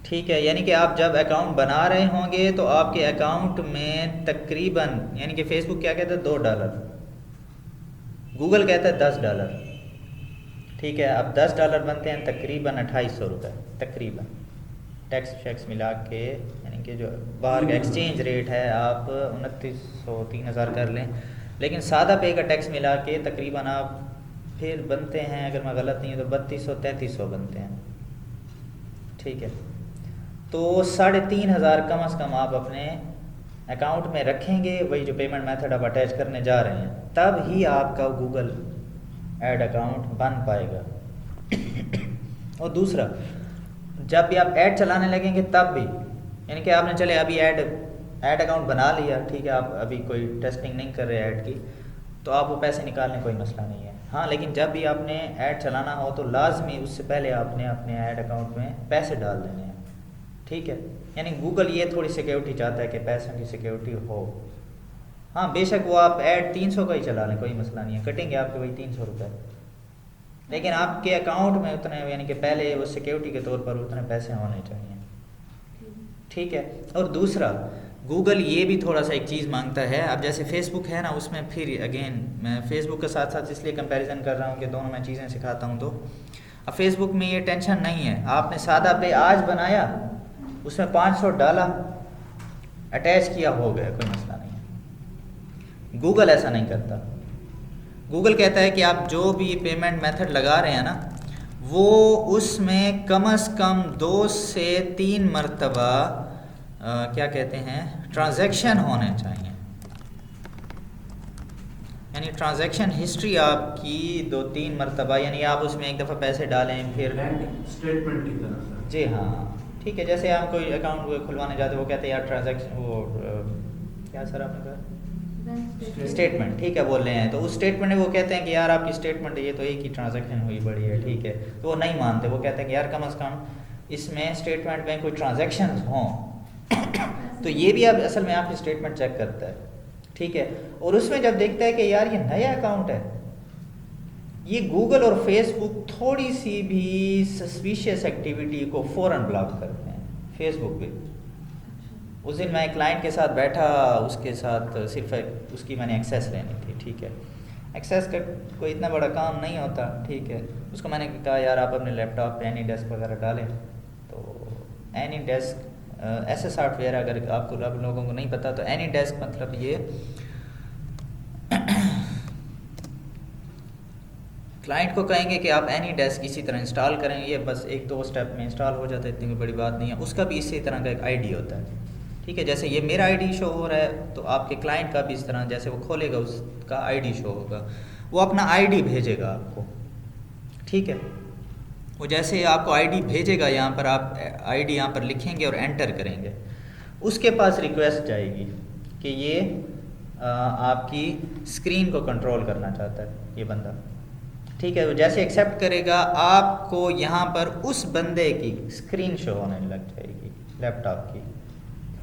ठीक है, यानी कि आप जब अकाउंट बना रहे होंगे तो आपके अकाउंट में तकरीबन, यानी कि फेसबुक क्या कहता है $2, गूगल कहता है $10, ठीक है। अब $10 बनते हैं तकरीबन 2800 रुपये, तकरीबन टैक्स शैक्स मिला के, यानी कि जो बाहर का एक्सचेंज रेट है आप 2900-3000 कर लें, लेकिन सादा पे का टैक्स मिला के तकरीबन आप फिर बनते हैं, अगर मैं गलत नहीं हूँ तो 3200-3300 बनते हैं, ठीक है। तो 3500 कम से कम आप अपने अकाउंट में रखेंगे, वही जो पेमेंट मेथड आप अटैच करने जा रहे हैं, तब ही आपका गूगल ऐड अकाउंट बन पाएगा। और दूसरा, जब भी आप ऐड चलाने लगेंगे तब भी, यानी कि आपने चले अभी ऐड अकाउंट बना लिया, ठीक है, आप अभी कोई टेस्टिंग नहीं कर रहे ऐड की, तो आप वो पैसे निकालने कोई मसला नहीं है। हाँ, लेकिन जब भी आपने ऐड चलाना हो तो लाजमी उससे पहले आपने अपने ऐड अकाउंट में पैसे डाल देने हैं, ठीक है। यानी गूगल ये थोड़ी सिक्योरिटी चाहता है कि पैसों की सिक्योरिटी हो। हाँ, बेशक वो आप ऐड 300 का ही चला लें, कोई मसला नहीं है, कटेंगे आपके वही 300 रुपये, लेकिन आपके अकाउंट में उतने, यानी कि पहले वो सिक्योरिटी के तौर पर उतने पैसे होने चाहिए, ठीक है। और दूसरा, गूगल ये भी थोड़ा सा एक चीज़ मांगता है। अब जैसे फेसबुक है ना, उसमें फिर अगेन मैं फेसबुक के साथ साथ इसलिए कंपैरिजन कर रहा हूँ कि दोनों में चीज़ें सिखाता हूँ। तो अब फेसबुक में ये टेंशन नहीं है, आपने सादा पे आज बनाया, उसमें 500 डाला, अटैच किया, हो गया, कोई मसला नहीं है। गूगल ऐसा नहीं करता। गूगल कहता है कि आप जो भी पेमेंट मेथड लगा रहे हैं ना, वो उसमें कम से कम 2 से 3 मरतबा क्या कहते हैं, ट्रांजैक्शन होने चाहिए, यानी ट्रांजैक्शन हिस्ट्री आपकी 2-3 मरतबा, यानी आप उसमें एक दफ़ा पैसे डालें फिर स्टेटमेंट की तरह से। जी हाँ, ठीक है। जैसे हम कोई अकाउंट खुलवाने जाते हैं, वो कहते हैं यार ट्रांजैक्शन, वो क्या सर आपने कहा, स्टेटमेंट, ठीक है, बोल रहे हैं, तो उस स्टेटमेंट में वो कहते हैं कि यार आपकी स्टेटमेंट ये तो एक ही ट्रांजैक्शन हुई बड़ी है, ठीक है, तो वो नहीं मानते, वो कहते हैं कि यार कम से कम इसमें स्टेटमेंट में कोई ट्रांजैक्शन हों तो ये भी अब असल में आपकी स्टेटमेंट चेक करता है, ठीक है, और उसमें जब देखता है कि यार ये नया अकाउंट है, ये गूगल और फेसबुक थोड़ी सी भी सस्पिशियस एक्टिविटी को फ़ौरन ब्लॉक करते हैं। फेसबुक पे उस दिन मैं एक क्लाइंट के साथ बैठा, उसके साथ सिर्फ उसकी मैंने एक्सेस लेनी थी, ठीक है, एक्सेस का कोई इतना बड़ा काम नहीं होता, ठीक है, उसको मैंने कहा यार आप अपने लैपटॉप पे एनी डेस्क वगैरह डालें, तो एनी डेस्क ऐसे सॉफ्टवेयर अगर आपको आप लोगों को नहीं पता तो एनी डेस्क मतलब ये क्लाइंट को कहेंगे कि आप एनी डेस्क इसी तरह इंस्टॉल करें, ये बस एक दो स्टेप में इंस्टॉल हो जाता है, इतनी कोई बड़ी बात नहीं है, उसका भी इसी तरह का एक आईडी होता है, ठीक है, जैसे ये मेरा आईडी शो हो रहा है तो आपके क्लाइंट का भी इस तरह जैसे वो खोलेगा उसका आईडी शो होगा, वो अपना आईडी भेजेगा आपको, ठीक है, वो जैसे आपको आईडी भेजेगा यहाँ पर आप आईडी यहाँ पर लिखेंगे और एंटर करेंगे, उसके पास रिक्वेस्ट जाएगी कि ये आपकी स्क्रीन को कंट्रोल करना चाहता है ये बंदा, ठीक है, तो जैसे एक्सेप्ट करेगा आपको यहाँ पर उस बंदे की स्क्रीन शो होने लग जाएगी लैपटॉप की,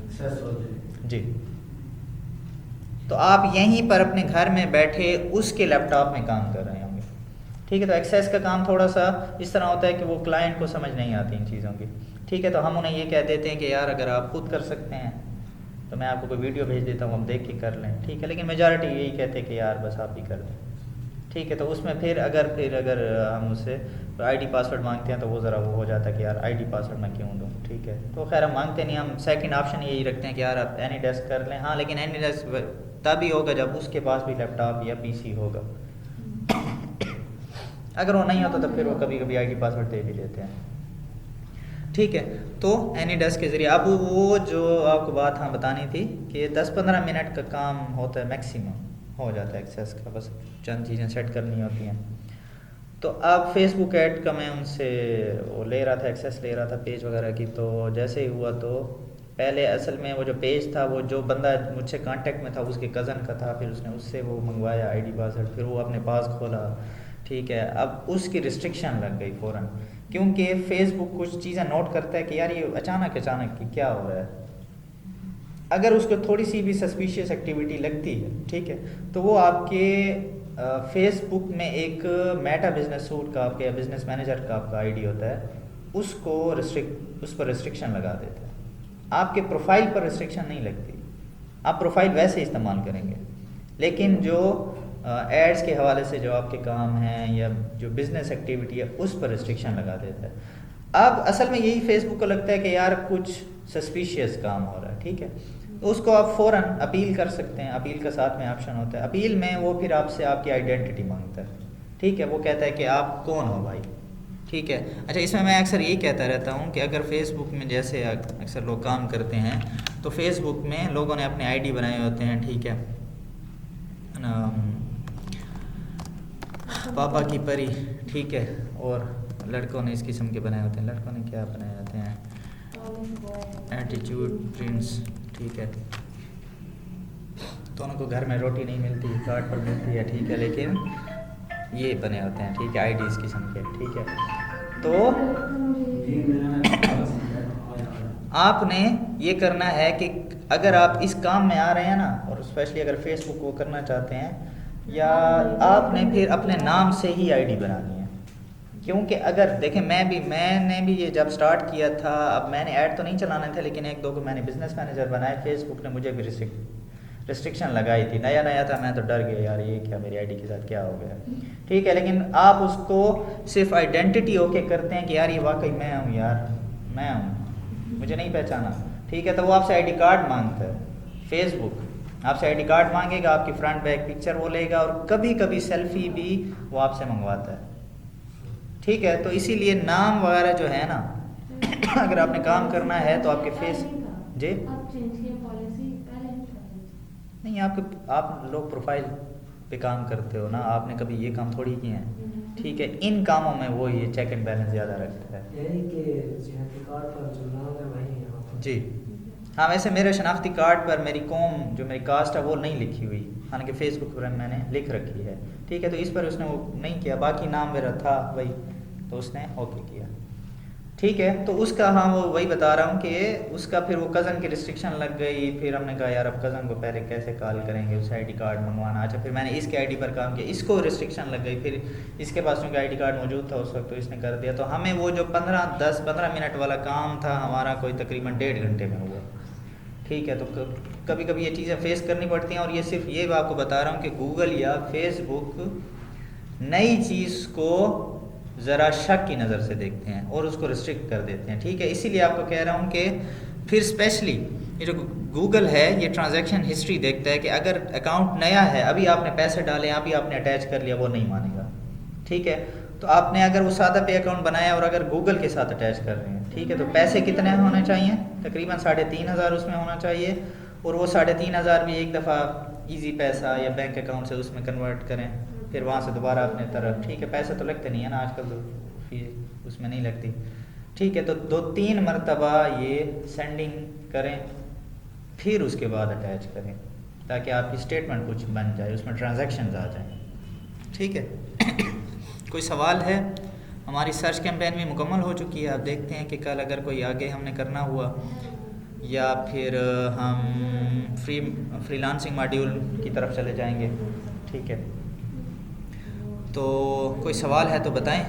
एक्सेस हो जाए जी, तो आप यहीं पर अपने घर में बैठे उसके लैपटॉप में काम कर रहे होंगे, ठीक है, तो एक्सेस का काम थोड़ा सा इस तरह होता है कि वो क्लाइंट को समझ नहीं आती इन चीज़ों की, ठीक है, तो हम उन्हें ये कह देते हैं कि यार अगर आप खुद कर सकते हैं तो मैं आपको कोई वीडियो भेज देता हूँ, आप देख के कर लें, ठीक है, लेकिन मेजॉरिटी यही कहते हैं कि यार बस आप ही कर लें, ठीक है, तो उसमें फिर अगर हम उससे आईडी पासवर्ड मांगते हैं तो वो ज़रा वो हो जाता है कि यार आईडी पासवर्ड मैं क्यों दूँ, ठीक है, तो खैर हम मांगते नहीं, हम सेकंड ऑप्शन यही रखते हैं कि यार आप एनी डेस्क कर लें, हाँ, लेकिन एनी डेस्क तभी होगा जब उसके पास भी लैपटॉप या पीसी होगा अगर वो नहीं होता तो फिर वो कभी कभी आईडी पासवर्ड दे भी देते हैं, ठीक है, तो एनी डेस्क के ज़रिए अब वो जो आपको बात हाँ बतानी थी कि 10-15 मिनट का काम होता है, मैक्सिमम हो जाता है एक्सेस का, बस चंद चीज़ें सेट करनी होती हैं, तो अब फेसबुक ऐड का मैं उनसे वो ले रहा था, एक्सेस ले रहा था पेज वगैरह की, तो जैसे ही हुआ तो पहले असल में वो जो पेज था वो जो बंदा मुझसे कांटेक्ट में था उसके कज़न का था, फिर उसने उससे वो मंगवाया आईडी पासवर्ड, फिर वो अपने पास खोला, ठीक है, अब उसकी रिस्ट्रिक्शन लग गई फ़ौरन, क्योंकि फेसबुक कुछ चीज़ें नोट करता है कि यार ये अचानक की क्या हो रहा है, अगर उसको थोड़ी सी भी सस्पिशियस एक्टिविटी लगती है, ठीक है, तो वो आपके फेसबुक में एक मेटा बिजनेस सूट का आपके बिजनेस मैनेजर का आपका आईडी होता है, उसको उस पर रिस्ट्रिक्शन लगा देता है, आपके प्रोफाइल पर रिस्ट्रिक्शन नहीं लगती, आप प्रोफाइल वैसे इस्तेमाल करेंगे, लेकिन जो एड्स के हवाले से जो आपके काम हैं या जो बिज़नेस एक्टिविटी है उस पर रिस्ट्रिक्शन लगा देता है। अब असल में यही फेसबुक को लगता है कि यार कुछ सस्पिशियस काम हो रहा है, ठीक है, तो उसको आप फ़ौरन अपील कर सकते हैं, अपील का साथ में ऑप्शन होता है, अपील में वो फिर आपसे आपकी आइडेंटिटी मांगता है, ठीक है, वो कहता है कि आप कौन हो भाई, ठीक है। अच्छा, इसमें मैं अक्सर यही कहता रहता हूँ कि अगर फेसबुक में जैसे अक्सर लोग काम करते हैं तो फेसबुक में लोगों ने अपने आईडी बनाए होते हैं, ठीक है, पापा की परी, ठीक है, और लड़कों ने इस किस्म के बनाए होते हैं, लड़कों ने क्या बनाए होते हैं, एटीट्यूड प्रिंस, ठीक है, तो उनको घर में रोटी नहीं मिलती, कार्ड पर मिलती है, ठीक है, लेकिन ये बने होते हैं, ठीक है, आईडी इस किस्म के, ठीक है, तो आपने ये करना है कि अगर आप इस काम में आ रहे हैं ना, और स्पेशली अगर फेसबुक को करना चाहते हैं, या आपने फिर अपने नाम से ही आईडी बनानी है, क्योंकि अगर देखें मैंने भी ये जब स्टार्ट किया था, अब मैंने ऐड तो नहीं चलाना था, लेकिन एक दो को मैंने बिजनेस मैनेजर बनाए, फेसबुक ने मुझे भी रिस्ट्रिक्शन लगाई थी, नया था, मैं तो डर गया यार ये क्या मेरी आईडी के साथ क्या हो गया, ठीक है, लेकिन आप उसको सिर्फ आइडेंटिटी होके करते हैं कि यार ये वाकई मैं हूँ, यार मैं हूँ, मुझे नहीं पहचाना, ठीक है, तो वो आपसे आईडी कार्ड मांगता है, फेसबुक आपसे आईडी कार्ड मांगेगा, आपकी फ्रंट बैक पिक्चर वो लेगा, और कभी कभी सेल्फी भी वो आपसे मंगवाता है, ठीक है, तो इसीलिए नाम वगैरह जो है ना अगर आपने काम करना है तो आपके फेस जी नहीं, आप लोग प्रोफाइल पे काम करते हो ना, आपने कभी ये काम थोड़ी किए हैं, ठीक है, इन कामों में वो ये चेक एंड बैलेंस ज़्यादा रखता है, यही कि कार्ड पर जो नाम है वही है जी, हाँ वैसे मेरे शनाख्ती कार्ड पर मेरी कौम जो मेरी कास्ट है वो नहीं लिखी हुई, हालांकि फेसबुक पर मैंने लिख रखी है, ठीक है। तो इस पर उसने वो नहीं किया, बाकी नाम मेरा था वही, तो उसने ओके किया, ठीक है। तो उसका हाँ वो वही बता रहा हूँ कि उसका फिर वो कज़न की रिस्ट्रिक्शन लग गई, फिर हमने कहा यार अब कज़न को पहले कैसे कॉल करेंगे, उसे आईडी कार्ड मंगवाना। अच्छा फिर मैंने इसके आईडी पर काम किया, इसको रिस्ट्रिक्शन लग गई, फिर इसके पास क्योंकि आईडी कार्ड मौजूद था उस वक्त, तो इसने कर दिया। तो हमें वो जो 10-15 मिनट वाला काम था हमारा कोई तकरीबन 1.5 घंटे में हुआ, ठीक है। तो कभी कभी ये चीज़ें फेस करनी पड़ती हैं, और ये सिर्फ ये आपको बता रहा हूँ कि गूगल या फेसबुक नई चीज़ को ज़रा शक की नज़र से देखते हैं और उसको रिस्ट्रिक्ट कर देते हैं, ठीक है। इसीलिए आपको कह रहा हूँ कि फिर स्पेशली ये जो गूगल है ये ट्रांजैक्शन हिस्ट्री देखता है कि अगर अकाउंट नया है, अभी आपने पैसे डाले, अभी आपने अटैच कर लिया, वो नहीं मानेगा, ठीक है। तो आपने अगर वो सादा पे अकाउंट बनाया और अगर गूगल के साथ अटैच कर रहे हैं, ठीक है, तो पैसे कितने होने चाहिए, तकरीबन 3,500 उसमें होना चाहिए, और वो 3,500 भी एक दफ़ा इजी पैसा या बैंक अकाउंट से उसमें कन्वर्ट करें, फिर वहाँ से दोबारा अपने तरफ, ठीक है। पैसे तो लगते नहीं है ना आजकल, तो फीस उसमें नहीं लगती, ठीक है। तो 2-3 मरतबा ये सेंडिंग करें, फिर उसके बाद अटैच करें, ताकि आपकी स्टेटमेंट कुछ बन जाए, उसमें ट्रांजैक्शंस आ जाएं, ठीक है। कोई सवाल है? हमारी सर्च कैंपेन भी मुकम्मल हो चुकी है, आप देखते हैं कि कल अगर कोई आगे हमने करना हुआ, या फिर हम फ्रीलांसिंग मॉड्यूल की तरफ चले जाएंगे, ठीक है। तो कोई सवाल है तो बताएं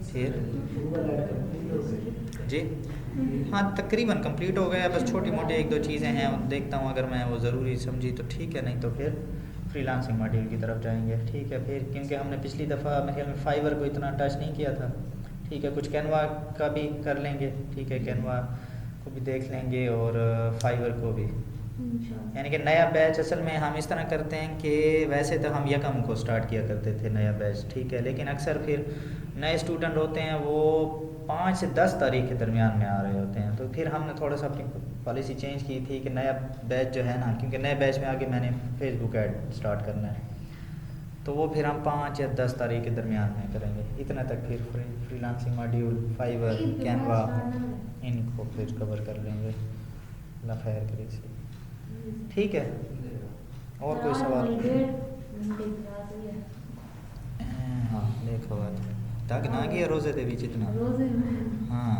फिर। जी हाँ तकरीबन कंप्लीट हो गया, बस छोटी मोटी 1-2 चीज़ें हैं, देखता हूँ अगर मैं वो ज़रूरी समझी तो ठीक है, नहीं तो फिर फ्रीलांसिंग मॉड्यूल की तरफ जाएंगे, ठीक है। फिर क्योंकि हमने पिछली दफ़ा मेरे ख्याल में फाइवर को इतना टच नहीं किया था, ठीक है। कुछ कैनवा का भी कर लेंगे, ठीक है, कैनवा को भी देख लेंगे और फाइवर को भी, यानी कि नया बैच असल में हम इस तरह करते हैं कि वैसे तो हम यकम को स्टार्ट किया करते थे नया बैच, ठीक है, लेकिन अक्सर फिर नए स्टूडेंट होते हैं वो 5 से 10 तारीख के दरमियान में आ रहे होते हैं, तो फिर हमने थोड़ा सा अपनी पॉलिसी चेंज की थी कि नया बैच जो है ना, क्योंकि नए बैच में आगे मैंने फेसबुक ऐड स्टार्ट करना है, तो वो फिर हम 5 या 10 तारीख के दरमियान में करेंगे, इतना तक फिर फ्रीलांसिंग मॉड्यूल, फाइवर, कैनवा, इनको फिर कवर कर लेंगे, अल्लाह खैर करे से, ठीक है। और कोई सवाल? हाँ देखो बात तक ना गया रोज़े दे बीच इतना, हाँ